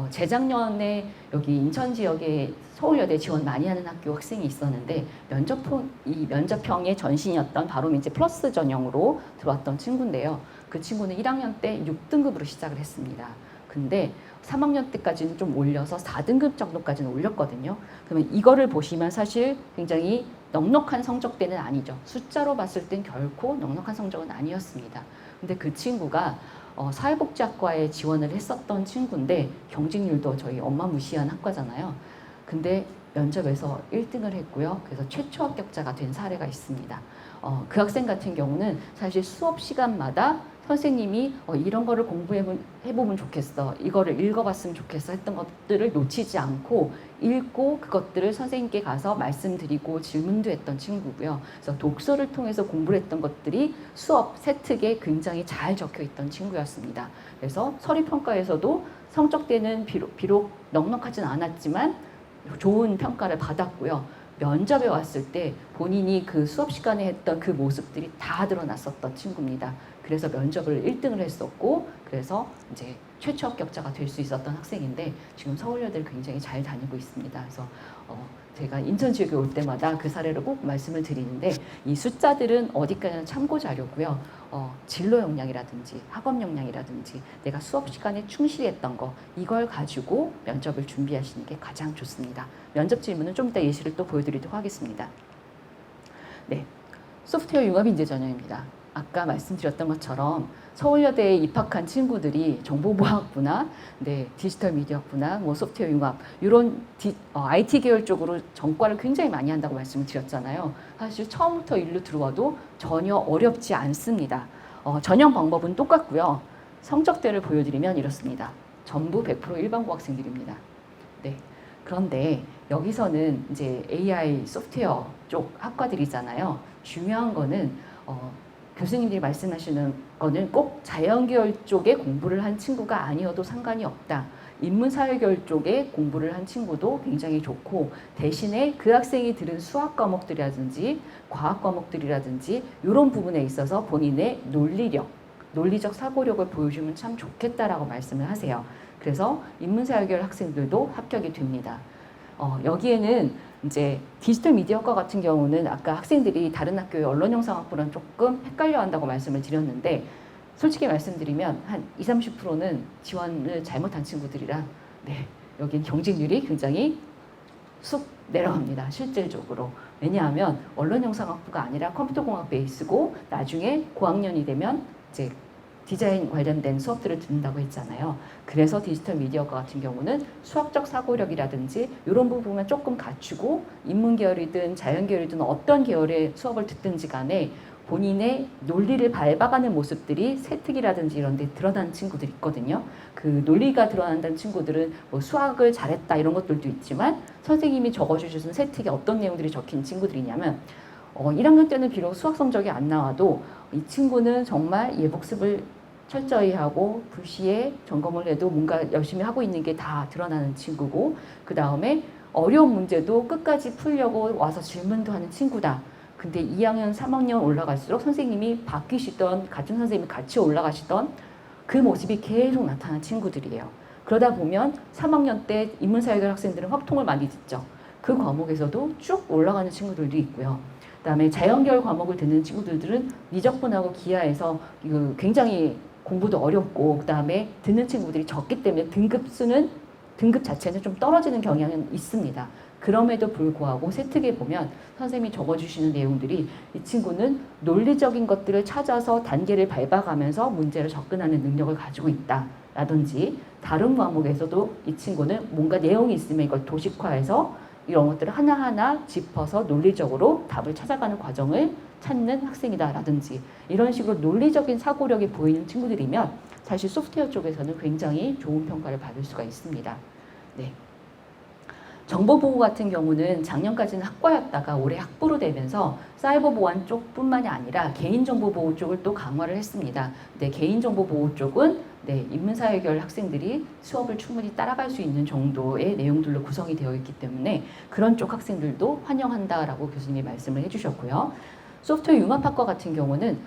재작년에 여기 인천 지역에 서울여대 지원 많이 하는 학교 학생이 있었는데 이 면접형의 전신이었던 바로민제 플러스 전형으로 들어왔던 친구인데요. 그 친구는 1학년 때 6등급으로 시작을 했습니다. 근데 3학년 때까지는 좀 올려서 4등급 정도까지는 올렸거든요. 그러면 이거를 보시면 사실 굉장히 넉넉한 성적대는 아니죠. 숫자로 봤을 땐 결코 넉넉한 성적은 아니었습니다. 근데 그 친구가 사회복지학과에 지원을 했었던 친구인데 경쟁률도 저희 어마무시한 학과잖아요. 근데 면접에서 1등을 했고요. 그래서 최초 합격자가 된 사례가 있습니다. 그 학생 같은 경우는 사실 수업 시간마다 선생님이 이런 거를 공부해보면 좋겠어. 이거를 읽어봤으면 좋겠어 했던 것들을 놓치지 않고 읽고 그것들을 선생님께 가서 말씀드리고 질문도 했던 친구고요. 그래서 독서를 통해서 공부를 했던 것들이 수업 세특에 굉장히 잘 적혀 있던 친구였습니다. 그래서 서류평가에서도 성적대는 비록 넉넉하진 않았지만 좋은 평가를 받았고요. 면접에 왔을 때 본인이 그 수업 시간에 했던 그 모습들이 다 드러났었던 친구입니다. 그래서 면접을 1등을 했었고 그래서 이제 최초 합격자가 될 수 있었던 학생인데 지금 서울여대를 굉장히 잘 다니고 있습니다. 그래서 제가 인천 지역에 올 때마다 그 사례를 꼭 말씀을 드리는데 이 숫자들은 어디까지나 참고 자료고요. 진로 역량이라든지 학업 역량이라든지 내가 수업 시간에 충실했던 거 이걸 가지고 면접을 준비하시는 게 가장 좋습니다. 면접 질문은 좀 이따 예시를 또 보여드리도록 하겠습니다. 네, 소프트웨어 융합인재 전형입니다. 아까 말씀드렸던 것처럼 서울여대에 입학한 친구들이 정보보안학부나 디지털 미디어학부나 소프트웨어 융합 이런 IT 계열 쪽으로 전과를 굉장히 많이 한다고 말씀을 드렸잖아요. 사실 처음부터 일로 들어와도 전혀 어렵지 않습니다. 전형 방법은 똑같고요. 성적대를 보여드리면 이렇습니다. 전부 100% 일반고 학생들입니다. 네. 그런데 여기서는 이제 AI 소프트웨어 쪽 학과들이잖아요. 중요한 거는 교수님들이 말씀하시는 거는 꼭 자연계열 쪽에 공부를 한 친구가 아니어도 상관이 없다. 인문사회계열 쪽에 공부를 한 친구도 굉장히 좋고, 대신에 그 학생이 들은 수학 과목들이라든지 과학 과목들이라든지 이런 부분에 있어서 본인의 논리적 사고력을 보여주면 참 좋겠다라고 말씀을 하세요. 그래서 인문사회계열 학생들도 합격이 됩니다. 여기에는 이제 디지털 미디어과 같은 경우는 아까 학생들이 다른 학교의 언론영상학부랑 조금 헷갈려 한다고 말씀을 드렸는데, 솔직히 말씀드리면 한 20, 30%는 지원을 잘못한 친구들이라, 네, 여긴 경쟁률이 굉장히 쑥 내려갑니다. 실질적으로. 왜냐하면 언론영상학부가 아니라 컴퓨터공학 베이스고, 나중에 고학년이 되면 이제 디자인 관련된 수업들을 듣는다고 했잖아요. 그래서 디지털 미디어과 같은 경우는 수학적 사고력이라든지 이런 부분만 조금 갖추고, 인문계열이든 자연계열이든 어떤 계열의 수업을 듣든지 간에 본인의 논리를 밟아가는 모습들이 세특이라든지 이런 데 드러나는 친구들이 있거든요. 그 논리가 드러난다는 친구들은 뭐 수학을 잘했다 이런 것들도 있지만, 선생님이 적어주신 세특에 어떤 내용들이 적힌 친구들이냐면 1학년 때는 비록 수학 성적이 안 나와도 이 친구는 정말 예복습을 철저히 하고 불시에 점검을 해도 뭔가 열심히 하고 있는 게 다 드러나는 친구고, 그 다음에 어려운 문제도 끝까지 풀려고 와서 질문도 하는 친구다. 근데 2학년, 3학년 올라갈수록 선생님이 바뀌시던, 같은 선생님이 같이 올라가시던 그 모습이 계속 나타나는 친구들이에요. 그러다 보면 3학년 때 인문사회계열 학생들은 확통을 많이 듣죠. 그 과목에서도 쭉 올라가는 친구들도 있고요. 그다음에 자연계열 과목을 듣는 친구들은 미적분하고 기하에서 굉장히 공부도 어렵고, 그다음에 듣는 친구들이 적기 때문에 등급 자체는 좀 떨어지는 경향은 있습니다. 그럼에도 불구하고 세특에 보면 선생님이 적어주시는 내용들이 이 친구는 논리적인 것들을 찾아서 단계를 밟아가면서 문제를 접근하는 능력을 가지고 있다 라든지, 다른 과목에서도 이 친구는 뭔가 내용이 있으면 이걸 도식화해서 이런 것들을 하나하나 짚어서 논리적으로 답을 찾아가는 과정을 찾는 학생이다 라든지, 이런 식으로 논리적인 사고력이 보이는 친구들이면 사실 소프트웨어 쪽에서는 굉장히 좋은 평가를 받을 수가 있습니다. 네. 정보보호 같은 경우는 작년까지는 학과였다가 올해 학부로 되면서 사이버 보안 쪽뿐만이 아니라 개인정보보호 쪽을 또 강화를 했습니다. 근데 개인정보보호 쪽은 인문사회계열 학생들이 수업을 충분히 따라갈 수 있는 정도의 내용들로 구성이 되어 있기 때문에 그런 쪽 학생들도 환영한다라고 교수님이 말씀을 해주셨고요. 소프트웨어 융합학과 같은 경우는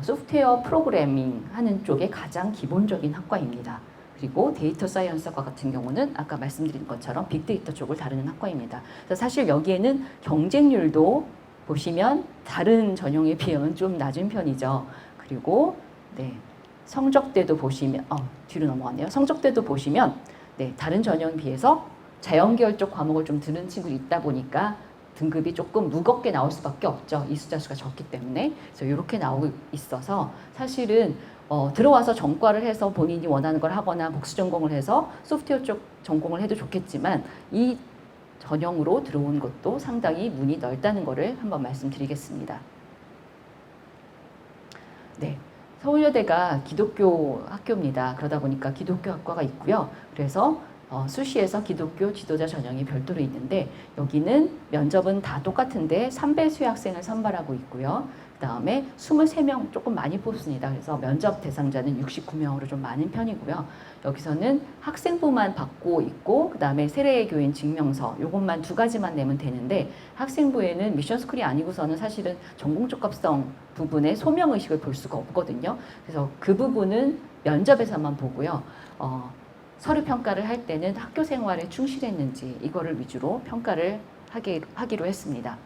소프트웨어 프로그래밍 하는 쪽에 가장 기본적인 학과입니다. 그리고 데이터 사이언스과 같은 경우는 아까 말씀드린 것처럼 빅데이터 쪽을 다루는 학과입니다. 그래서 사실 여기에는 경쟁률도 보시면 다른 전형에 비하면 좀 낮은 편이죠. 그리고 성적대도 보시면 뒤로 넘어갔네요. 성적대도 보시면 다른 전형에 비해서 자연계열 쪽 과목을 좀 드는 친구들이 있다 보니까 등급이 조금 무겁게 나올 수밖에 없죠. 이 숫자 수가 적기 때문에. 그래서 이렇게 나오고 있어서 사실은 들어와서 전과를 해서 본인이 원하는 걸 하거나 복수 전공을 해서 소프트웨어 쪽 전공을 해도 좋겠지만, 이 전형으로 들어온 것도 상당히 문이 넓다는 것을 한번 말씀드리겠습니다. 네, 서울여대가 기독교 학교입니다. 그러다 보니까 기독교 학과가 있고요. 그래서 수시에서 기독교 지도자 전형이 별도로 있는데, 여기는 면접은 다 똑같은데 3배수의 학생을 선발하고 있고요. 그 다음에 23명 조금 많이 뽑습니다. 그래서 면접 대상자는 69명으로 좀 많은 편이고요. 여기서는 학생부만 받고 있고, 그 다음에 세례의 교인 증명서 요것만 2가지만 내면 되는데, 학생부에는 미션스쿨이 아니고서는 사실은 전공 적합성 부분에 소명의식을 볼 수가 없거든요. 그래서 그 부분은 면접에서만 보고요. 서류 평가를 할 때는 학교 생활에 충실했는지 이거를 위주로 평가를 하기로 했습니다.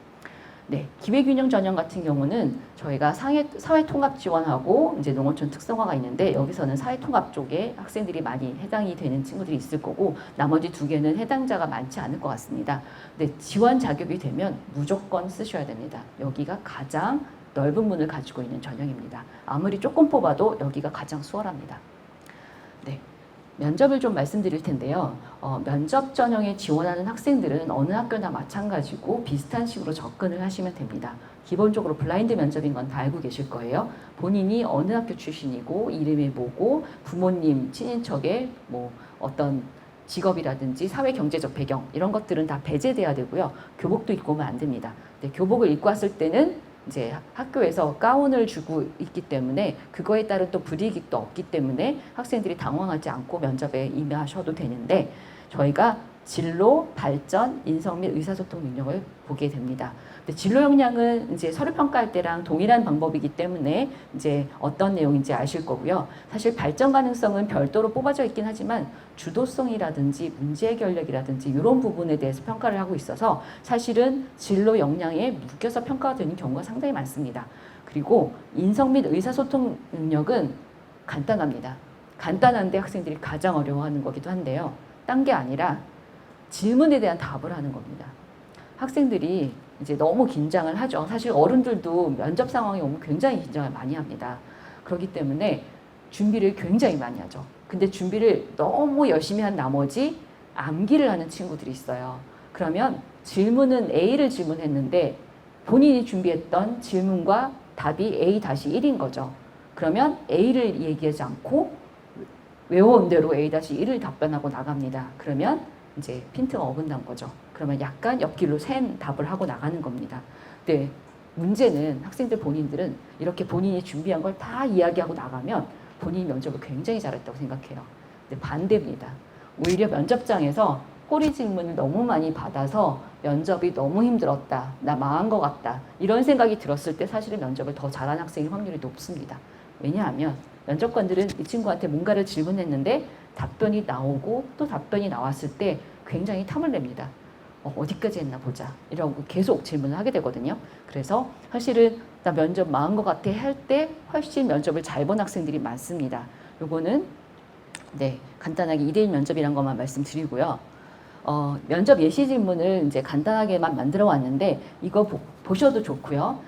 네, 기회균형 전형 같은 경우는 저희가 사회통합 지원하고 이제 농어촌 특성화가 있는데, 여기서는 사회통합 쪽에 학생들이 많이 해당이 되는 친구들이 있을 거고, 나머지 2개는 해당자가 많지 않을 것 같습니다. 근데 지원 자격이 되면 무조건 쓰셔야 됩니다. 여기가 가장 넓은 문을 가지고 있는 전형입니다. 아무리 조금 뽑아도 여기가 가장 수월합니다. 네. 면접을 좀 말씀드릴 텐데요. 면접 전형에 지원하는 학생들은 어느 학교나 마찬가지고 비슷한 식으로 접근을 하시면 됩니다. 기본적으로 블라인드 면접인 건 다 알고 계실 거예요. 본인이 어느 학교 출신이고 이름이 뭐고 부모님, 친인척의 뭐 어떤 직업이라든지 사회 경제적 배경 이런 것들은 다 배제돼야 되고요. 교복도 입고 오면 안 됩니다. 근데 교복을 입고 왔을 때는 이제 학교에서 가운을 주고 있기 때문에 그거에 따른 또 불이익도 없기 때문에 학생들이 당황하지 않고 면접에 임하셔도 되는데 저희가 진로, 발전, 인성 및 의사소통 능력을 보게 됩니다. 근데 진로 역량은 이제 서류 평가할 때랑 동일한 방법이기 때문에 이제 어떤 내용인지 아실 거고요. 사실 발전 가능성은 별도로 뽑아져 있긴 하지만 주도성이라든지 문제 해결력이라든지 이런 부분에 대해서 평가를 하고 있어서 사실은 진로 역량에 묶여서 평가가 되는 경우가 상당히 많습니다. 그리고 인성 및 의사소통 능력은 간단합니다. 간단한데 학생들이 가장 어려워하는 거기도 한데요. 딴 게 아니라 질문에 대한 답을 하는 겁니다. 학생들이 이제 너무 긴장을 하죠. 사실 어른들도 면접 상황이 오면 굉장히 긴장을 많이 합니다. 그렇기 때문에 준비를 굉장히 많이 하죠. 근데 준비를 너무 열심히 한 나머지 암기를 하는 친구들이 있어요. 그러면 질문은 A를 질문했는데 본인이 준비했던 질문과 답이 A-1인 거죠. 그러면 A를 얘기하지 않고 외워온 대로 A-1을 답변하고 나갑니다. 그러면 이제 핀트가 어긋난 거죠. 그러면 약간 옆길로 샌 답을 하고 나가는 겁니다. 근데 문제는 학생들 본인들은 이렇게 본인이 준비한 걸 다 이야기하고 나가면 본인이 면접을 굉장히 잘했다고 생각해요. 근데 반대입니다. 오히려 면접장에서 꼬리 질문을 너무 많이 받아서 면접이 너무 힘들었다. 나 망한 것 같다. 이런 생각이 들었을 때 사실은 면접을 더 잘하는 학생의 확률이 높습니다. 왜냐하면 면접관들은 이 친구한테 뭔가를 질문했는데 답변이 나오고 또 답변이 나왔을 때 굉장히 탐을 냅니다. 어디까지 했나 보자 이러고 계속 질문을 하게 되거든요. 그래서 사실은 나 면접 망한 것 같아 할 때 훨씬 면접을 잘 본 학생들이 많습니다. 요거는 네, 간단하게 2대1 면접이란 것만 말씀드리고요. 면접 예시 질문을 이제 간단하게만 만들어 왔는데 이거 보셔도 좋고요.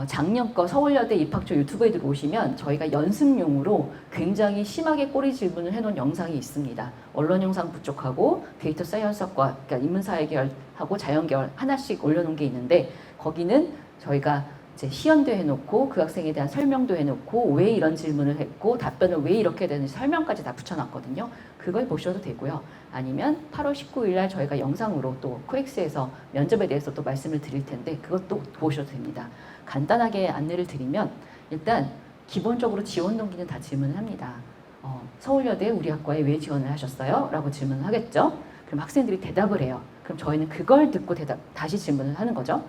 작년 거 서울여대 입학초 유튜브에 들어오시면 저희가 연습용으로 굉장히 심하게 꼬리 질문을 해놓은 영상이 있습니다. 언론 영상 부족하고 데이터 사이언스학과, 그러니까 인문사회 계열하고 자연 계열 하나씩 올려놓은 게 있는데 거기는 저희가 이제 시연도 해놓고 그 학생에 대한 설명도 해놓고 왜 이런 질문을 했고 답변을 왜 이렇게 되는지 설명까지 다 붙여놨거든요. 그걸 보셔도 되고요. 아니면 8월 19일 날 저희가 영상으로 또 코엑스에서 면접에 대해서 또 말씀을 드릴 텐데 그것도 보셔도 됩니다. 간단하게 안내를 드리면 일단 기본적으로 지원 동기는 다 질문을 합니다. 서울여대 우리 학과에 왜 지원을 하셨어요? 라고 질문을 하겠죠. 그럼 학생들이 대답을 해요. 그럼 저희는 그걸 듣고 다시 질문을 하는 거죠.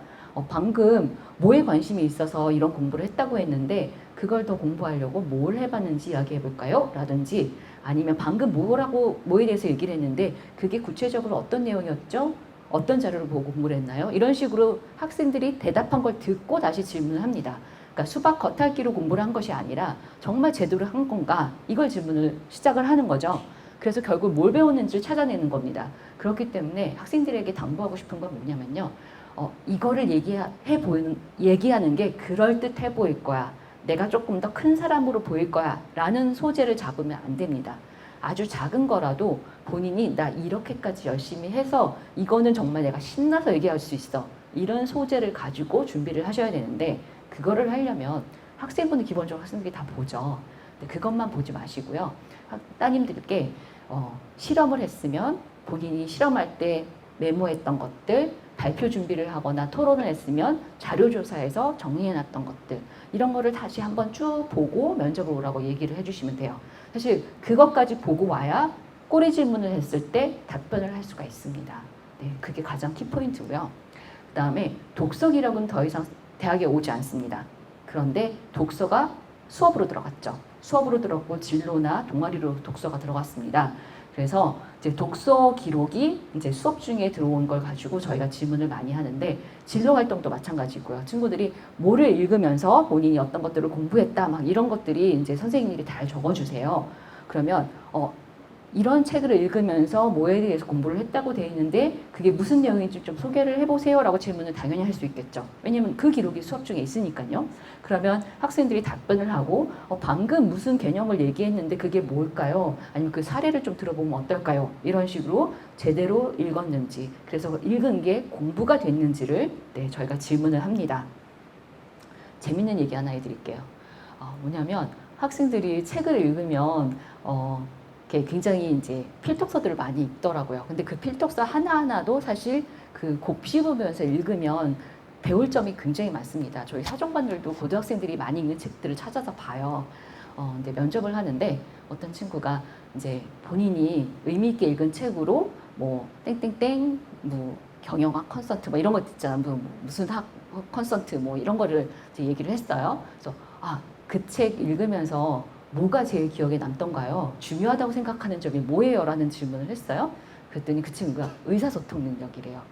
방금 뭐에 관심이 있어서 이런 공부를 했다고 했는데 그걸 더 공부하려고 뭘 해봤는지 이야기해 볼까요? 라든지 아니면 방금 뭐에 대해서 얘기를 했는데 그게 구체적으로 어떤 내용이었죠? 어떤 자료를 보고 공부를 했나요? 이런 식으로 학생들이 대답한 걸 듣고 다시 질문을 합니다. 그러니까 수박 겉핥기로 공부를 한 것이 아니라 정말 제대로 한 건가? 이걸 질문을 시작을 하는 거죠. 그래서 결국 뭘 배웠는지를 찾아내는 겁니다. 그렇기 때문에 학생들에게 당부하고 싶은 건 뭐냐면요. 이거를 얘기하는 게 그럴듯해 보일 거야. 내가 조금 더 큰 사람으로 보일 거야. 라는 소재를 잡으면 안 됩니다. 아주 작은 거라도 본인이 나 이렇게까지 열심히 해서 이거는 정말 내가 신나서 얘기할 수 있어. 이런 소재를 가지고 준비를 하셔야 되는데 그거를 하려면 학생분은 기본적으로 학생들이 다 보죠. 근데 그것만 보지 마시고요. 따님들께 실험을 했으면 본인이 실험할 때 메모했던 것들, 발표 준비를 하거나 토론을 했으면 자료조사에서 정리해놨던 것들 이런 거를 다시 한번 쭉 보고 면접을 오라고 얘기를 해주시면 돼요. 사실 그것까지 보고 와야 꼬리 질문을 했을 때 답변을 할 수가 있습니다. 네, 그게 가장 키포인트고요. 그 다음에 독서 기록은 더 이상 대학에 오지 않습니다. 그런데 독서가 수업으로 들어갔죠. 수업으로 들어갔고 진로나 동아리로 독서가 들어갔습니다. 그래서 이제 독서 기록이 이제 수업 중에 들어온 걸 가지고 저희가 질문을 많이 하는데 진로 활동도 마찬가지고요. 친구들이 뭐를 읽으면서 본인이 어떤 것들을 공부했다 막 이런 것들이 이제 선생님들이 다 적어주세요. 그러면 이런 책을 읽으면서 뭐에 대해서 공부를 했다고 되어 있는데 그게 무슨 내용인지 좀 소개를 해보세요 라고 질문을 당연히 할 수 있겠죠. 왜냐면 그 기록이 수업 중에 있으니까요. 그러면 학생들이 답변을 하고 방금 무슨 개념을 얘기했는데 그게 뭘까요? 아니면 그 사례를 좀 들어보면 어떨까요? 이런 식으로 제대로 읽었는지 그래서 읽은 게 공부가 됐는지를 네, 저희가 질문을 합니다. 재밌는 얘기 하나 해드릴게요. 뭐냐면 학생들이 책을 읽으면 이렇게 굉장히 이제 필독서들을 많이 읽더라고요. 근데 그 필독서 하나하나도 사실 그 곱씹으면서 읽으면 배울 점이 굉장히 많습니다. 저희 사정관들도 고등학생들이 많이 읽는 책들을 찾아서 봐요. 근데 면접을 하는데 어떤 친구가 이제 본인이 의미 있게 읽은 책으로 뭐 땡땡땡 뭐 경영학 컨설트 뭐 이런 것 있잖아. 뭐 무슨 학 컨설트 뭐 이런 거를 이제 얘기를 했어요. 그래서 그 책 읽으면서 뭐가 제일 기억에 남던가요? 중요하다고 생각하는 점이 뭐예요? 라는 질문을 했어요. 그랬더니 그 친구가 의사소통 능력이래요.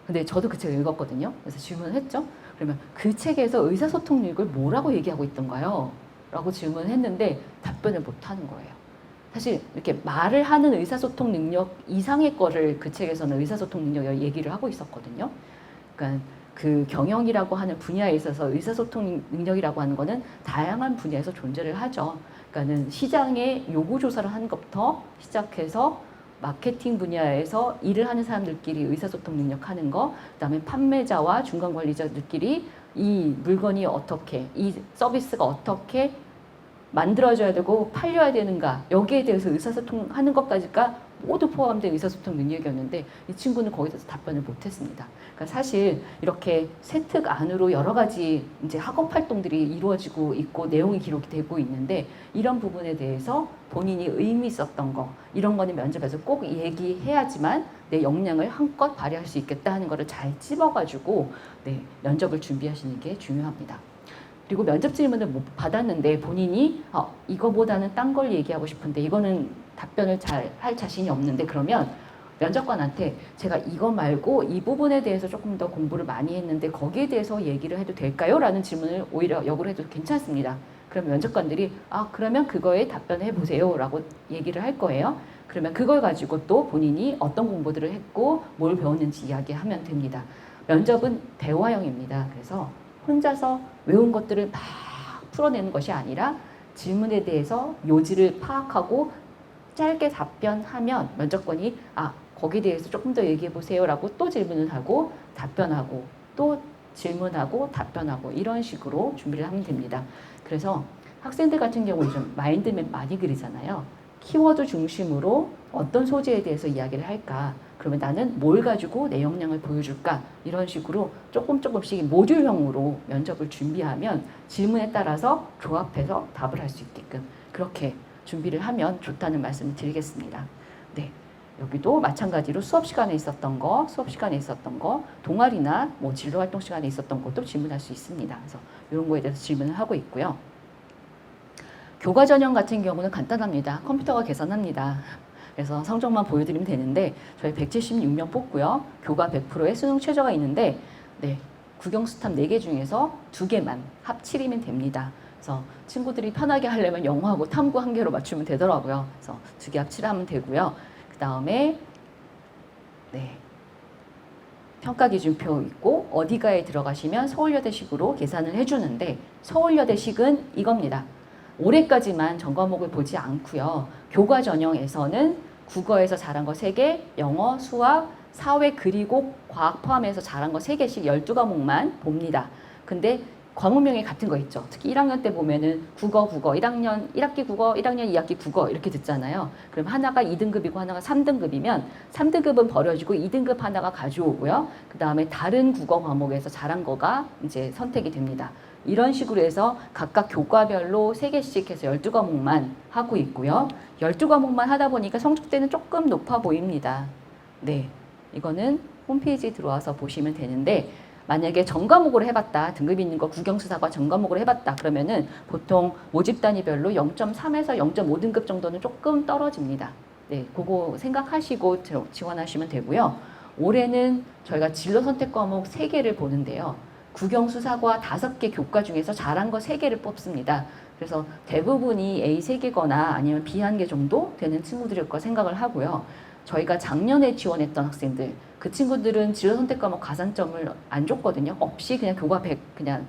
근데 저도 그 책을 읽었거든요. 그래서 질문을 했죠. 그러면 그 책에서 의사소통 능력을 뭐라고 얘기하고 있던가요? 라고 질문을 했는데 답변을 못 하는 거예요. 사실 이렇게 말을 하는 의사소통 능력 이상의 거를 그 책에서는 의사소통 능력이라고 얘기를 하고 있었거든요. 그러니까 그 경영이라고 하는 분야에 있어서 의사소통 능력이라고 하는 거는 다양한 분야에서 존재를 하죠. 그러니까는 시장의 요구 조사를 하는 것부터 시작해서 마케팅 분야에서 일을 하는 사람들끼리 의사소통 능력 하는 거, 그다음에 판매자와 중간 관리자들끼리 이 물건이 어떻게, 이 서비스가 어떻게 만들어져야 되고 팔려야 되는가, 여기에 대해서 의사소통하는 것까지가 모두 포함된 의사소통 능력이었는데 이 친구는 거기서 답변을 못했습니다. 그러니까 사실 이렇게 세특 안으로 여러 가지 이제 학업 활동들이 이루어지고 있고 내용이 기록이 되고 있는데 이런 부분에 대해서 본인이 의미 있었던 거 이런 거는 면접에서 꼭 얘기해야지만 내 역량을 한껏 발휘할 수 있겠다 하는 거를 잘 찝어가지고 면접을 준비하시는 게 중요합니다. 그리고 면접 질문을 못 받았는데 본인이 이거보다는 딴 걸 얘기하고 싶은데 이거는 답변을 잘 할 자신이 없는데 그러면 면접관한테 제가 이거 말고 이 부분에 대해서 조금 더 공부를 많이 했는데 거기에 대해서 얘기를 해도 될까요? 라는 질문을 오히려 역으로 해도 괜찮습니다. 그럼 면접관들이 그러면 그거에 답변을 해보세요 라고 얘기를 할 거예요. 그러면 그걸 가지고 또 본인이 어떤 공부들을 했고 뭘 배웠는지 이야기하면 됩니다. 면접은 대화형입니다. 그래서 혼자서 외운 것들을 막 풀어내는 것이 아니라 질문에 대해서 요지를 파악하고 짧게 답변하면 면접관이 거기에 대해서 조금 더 얘기해 보세요 라고 또 질문을 하고 답변하고 또 질문하고 답변하고 이런 식으로 준비를 하면 됩니다. 그래서 학생들 같은 경우 요즘 마인드맵 많이 그리잖아요. 키워드 중심으로 어떤 소재에 대해서 이야기를 할까? 그러면 나는 뭘 가지고 내 역량을 보여줄까? 이런 식으로 조금씩 모듈형으로 면접을 준비하면 질문에 따라서 조합해서 답을 할 수 있게끔 그렇게 준비를 하면 좋다는 말씀을 드리겠습니다. 네. 여기도 마찬가지로 수업 시간에 있었던 거, 동아리나 뭐 진로 활동 시간에 있었던 것도 질문할 수 있습니다. 그래서 이런 거에 대해서 질문을 하고 있고요. 교과 전형 같은 경우는 간단합니다. 컴퓨터가 계산합니다. 그래서 성적만 보여드리면 되는데 저희 176명 뽑고요. 교과 100%의 수능 최저가 있는데 국영수탐 4개 중에서 2개만 합 7이면 됩니다. 그래서 친구들이 편하게 하려면 영어하고 탐구 1개로 맞추면 되더라고요. 그래서 2개 합 7하면 되고요. 그 다음에 평가기준표 있고 어디가에 들어가시면 서울여대식으로 계산을 해주는데 서울여대식은 이겁니다. 올해까지만 전과목을 보지 않고요. 교과 전형에서는 국어에서 잘한 거 3개, 영어, 수학, 사회 그리고 과학 포함해서 잘한 거 3개씩 12과목만 봅니다. 근데 과목명이 같은 거 있죠. 특히 1학년 때 보면은 국어, 1학년 1학기 국어, 1학년 2학기 국어 이렇게 듣잖아요. 그럼 하나가 2등급이고 하나가 3등급이면 3등급은 버려지고 2등급 하나가 가져오고요. 그 다음에 다른 국어 과목에서 잘한 거가 이제 선택이 됩니다. 이런 식으로 해서 각각 교과별로 3개씩 해서 12과목만 하고 있고요. 12과목만 하다 보니까 성적대는 조금 높아 보입니다. 이거는 홈페이지에 들어와서 보시면 되는데 만약에 전과목으로 해봤다. 등급 있는 거 국영수사과 전과목으로 해봤다. 그러면은 보통 모집 단위별로 0.3에서 0.5등급 정도는 조금 떨어집니다. 그거 생각하시고 지원하시면 되고요. 올해는 저희가 진로 선택 과목 3개를 보는데요. 국영수사과 5개 교과 중에서 잘한 거 3개를 뽑습니다. 그래서 대부분이 A 3개거나 아니면 B 1개 정도 되는 친구들일 거 생각을 하고요. 저희가 작년에 지원했던 학생들, 그 친구들은 진로 선택 과목 가산점을 안 줬거든요. 없이 그냥 교과 100 그냥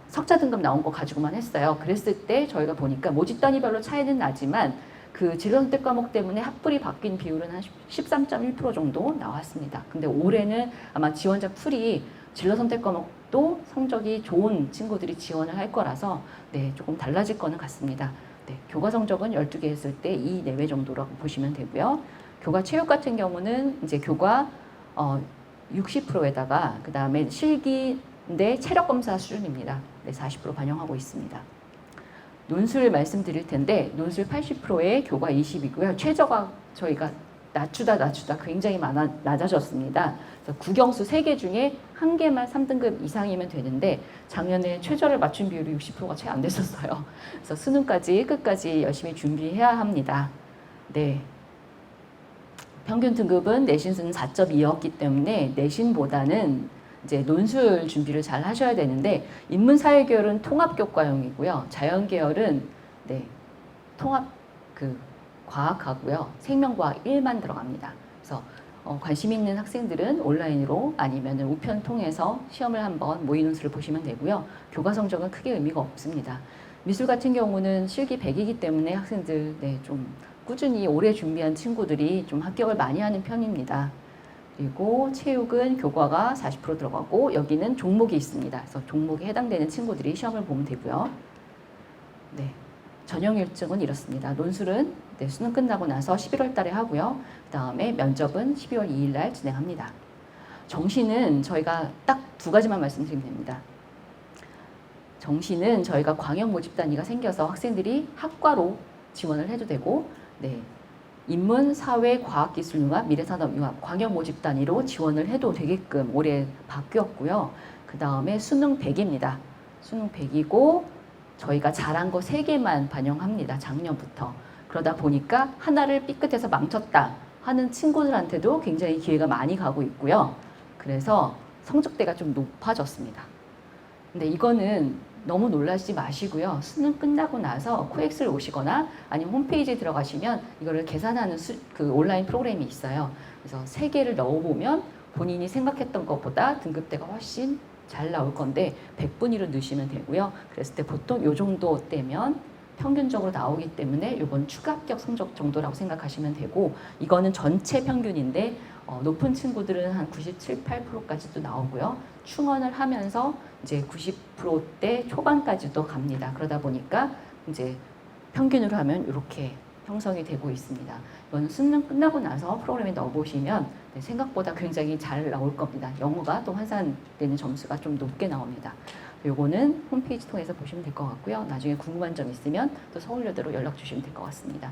석자 등급 나온 거 가지고만 했어요. 그랬을 때 저희가 보니까 모집 단위별로 차이는 나지만 그 진로 선택 과목 때문에 학불이 바뀐 비율은 한 13.1% 정도 나왔습니다. 근데 올해는 아마 지원자 풀이 진로 선택 과목도 성적이 좋은 친구들이 지원을 할 거라서 조금 달라질 거는 같습니다. 네, 교과 성적은 12개 했을 때 2 내외 정도라고 보시면 되고요. 교과 체육 같은 경우는 이제 교과 60%에다가 그 다음에 실기인데 체력 검사 수준입니다. 네, 40% 반영하고 있습니다. 논술 말씀드릴 텐데 논술 80%에 교과 20이고요. 최저가 저희가 낮추다 굉장히 낮아졌습니다. 그래서 국영수 3개 중에 1개만 3등급 이상이면 되는데 작년에 최저를 맞춘 비율이 60%가 채 안 됐었어요. 그래서 수능까지 끝까지 열심히 준비해야 합니다. 네. 평균 등급은 내신수는 4.2였기 때문에 내신보다는 이제 논술 준비를 잘 하셔야 되는데 인문사회계열은 통합교과형이고요. 자연계열은 네, 통합 과학하고요. 생명과학 1만 들어갑니다. 그래서 관심 있는 학생들은 온라인으로 아니면 우편 통해서 시험을 한번 모의논술을 보시면 되고요. 교과 성적은 크게 의미가 없습니다. 미술 같은 경우는 실기 100이기 때문에 학생들 네, 좀 꾸준히 오래 준비한 친구들이 좀 합격을 많이 하는 편입니다. 그리고 체육은 교과가 40% 들어가고 여기는 종목이 있습니다. 그래서 종목에 해당되는 친구들이 시험을 보면 되고요. 네, 전형 일정은 이렇습니다. 논술은 네, 수능 끝나고 나서 11월 달에 하고요. 그 다음에 면접은 12월 2일 날 진행합니다. 정시는 저희가 딱 2가지만 말씀드리면 됩니다. 정시는 저희가 광역 모집 단위가 생겨서 학생들이 학과로 지원을 해도 되고 네, 인문, 사회, 과학기술 융합, 미래산업 융합 광역 모집 단위로 지원을 해도 되게끔 올해 바뀌었고요. 그 다음에 수능 100입니다. 수능 100이고 저희가 잘한 거 3개만 반영합니다. 작년부터. 그러다 보니까 하나를 삐끗해서 망쳤다 하는 친구들한테도 굉장히 기회가 많이 가고 있고요. 그래서 성적대가 좀 높아졌습니다. 근데 이거는 너무 놀라지 마시고요. 수능 끝나고 나서 코엑스를 오시거나 아니면 홈페이지에 들어가시면 이거를 계산하는 그 온라인 프로그램이 있어요. 그래서 3개를 넣어보면 본인이 생각했던 것보다 등급대가 훨씬 잘 나올 건데 100분위로 넣으시면 되고요. 그랬을 때 보통 요 정도 되면 평균적으로 나오기 때문에 이건 추가 합격 성적 정도라고 생각하시면 되고 이거는 전체 평균인데 높은 친구들은 한 97, 8%까지도 나오고요. 충원을 하면서 이제 90%대 초반까지도 갑니다. 그러다 보니까 이제 평균으로 하면 이렇게 형성이 되고 있습니다. 이건 수능 끝나고 나서 프로그램에 넣어보시면 생각보다 굉장히 잘 나올 겁니다. 영어가 또 환산되는 점수가 좀 높게 나옵니다. 요거는 홈페이지 통해서 보시면 될 것 같고요. 나중에 궁금한 점 있으면 또 서울여대로 연락 주시면 될 것 같습니다.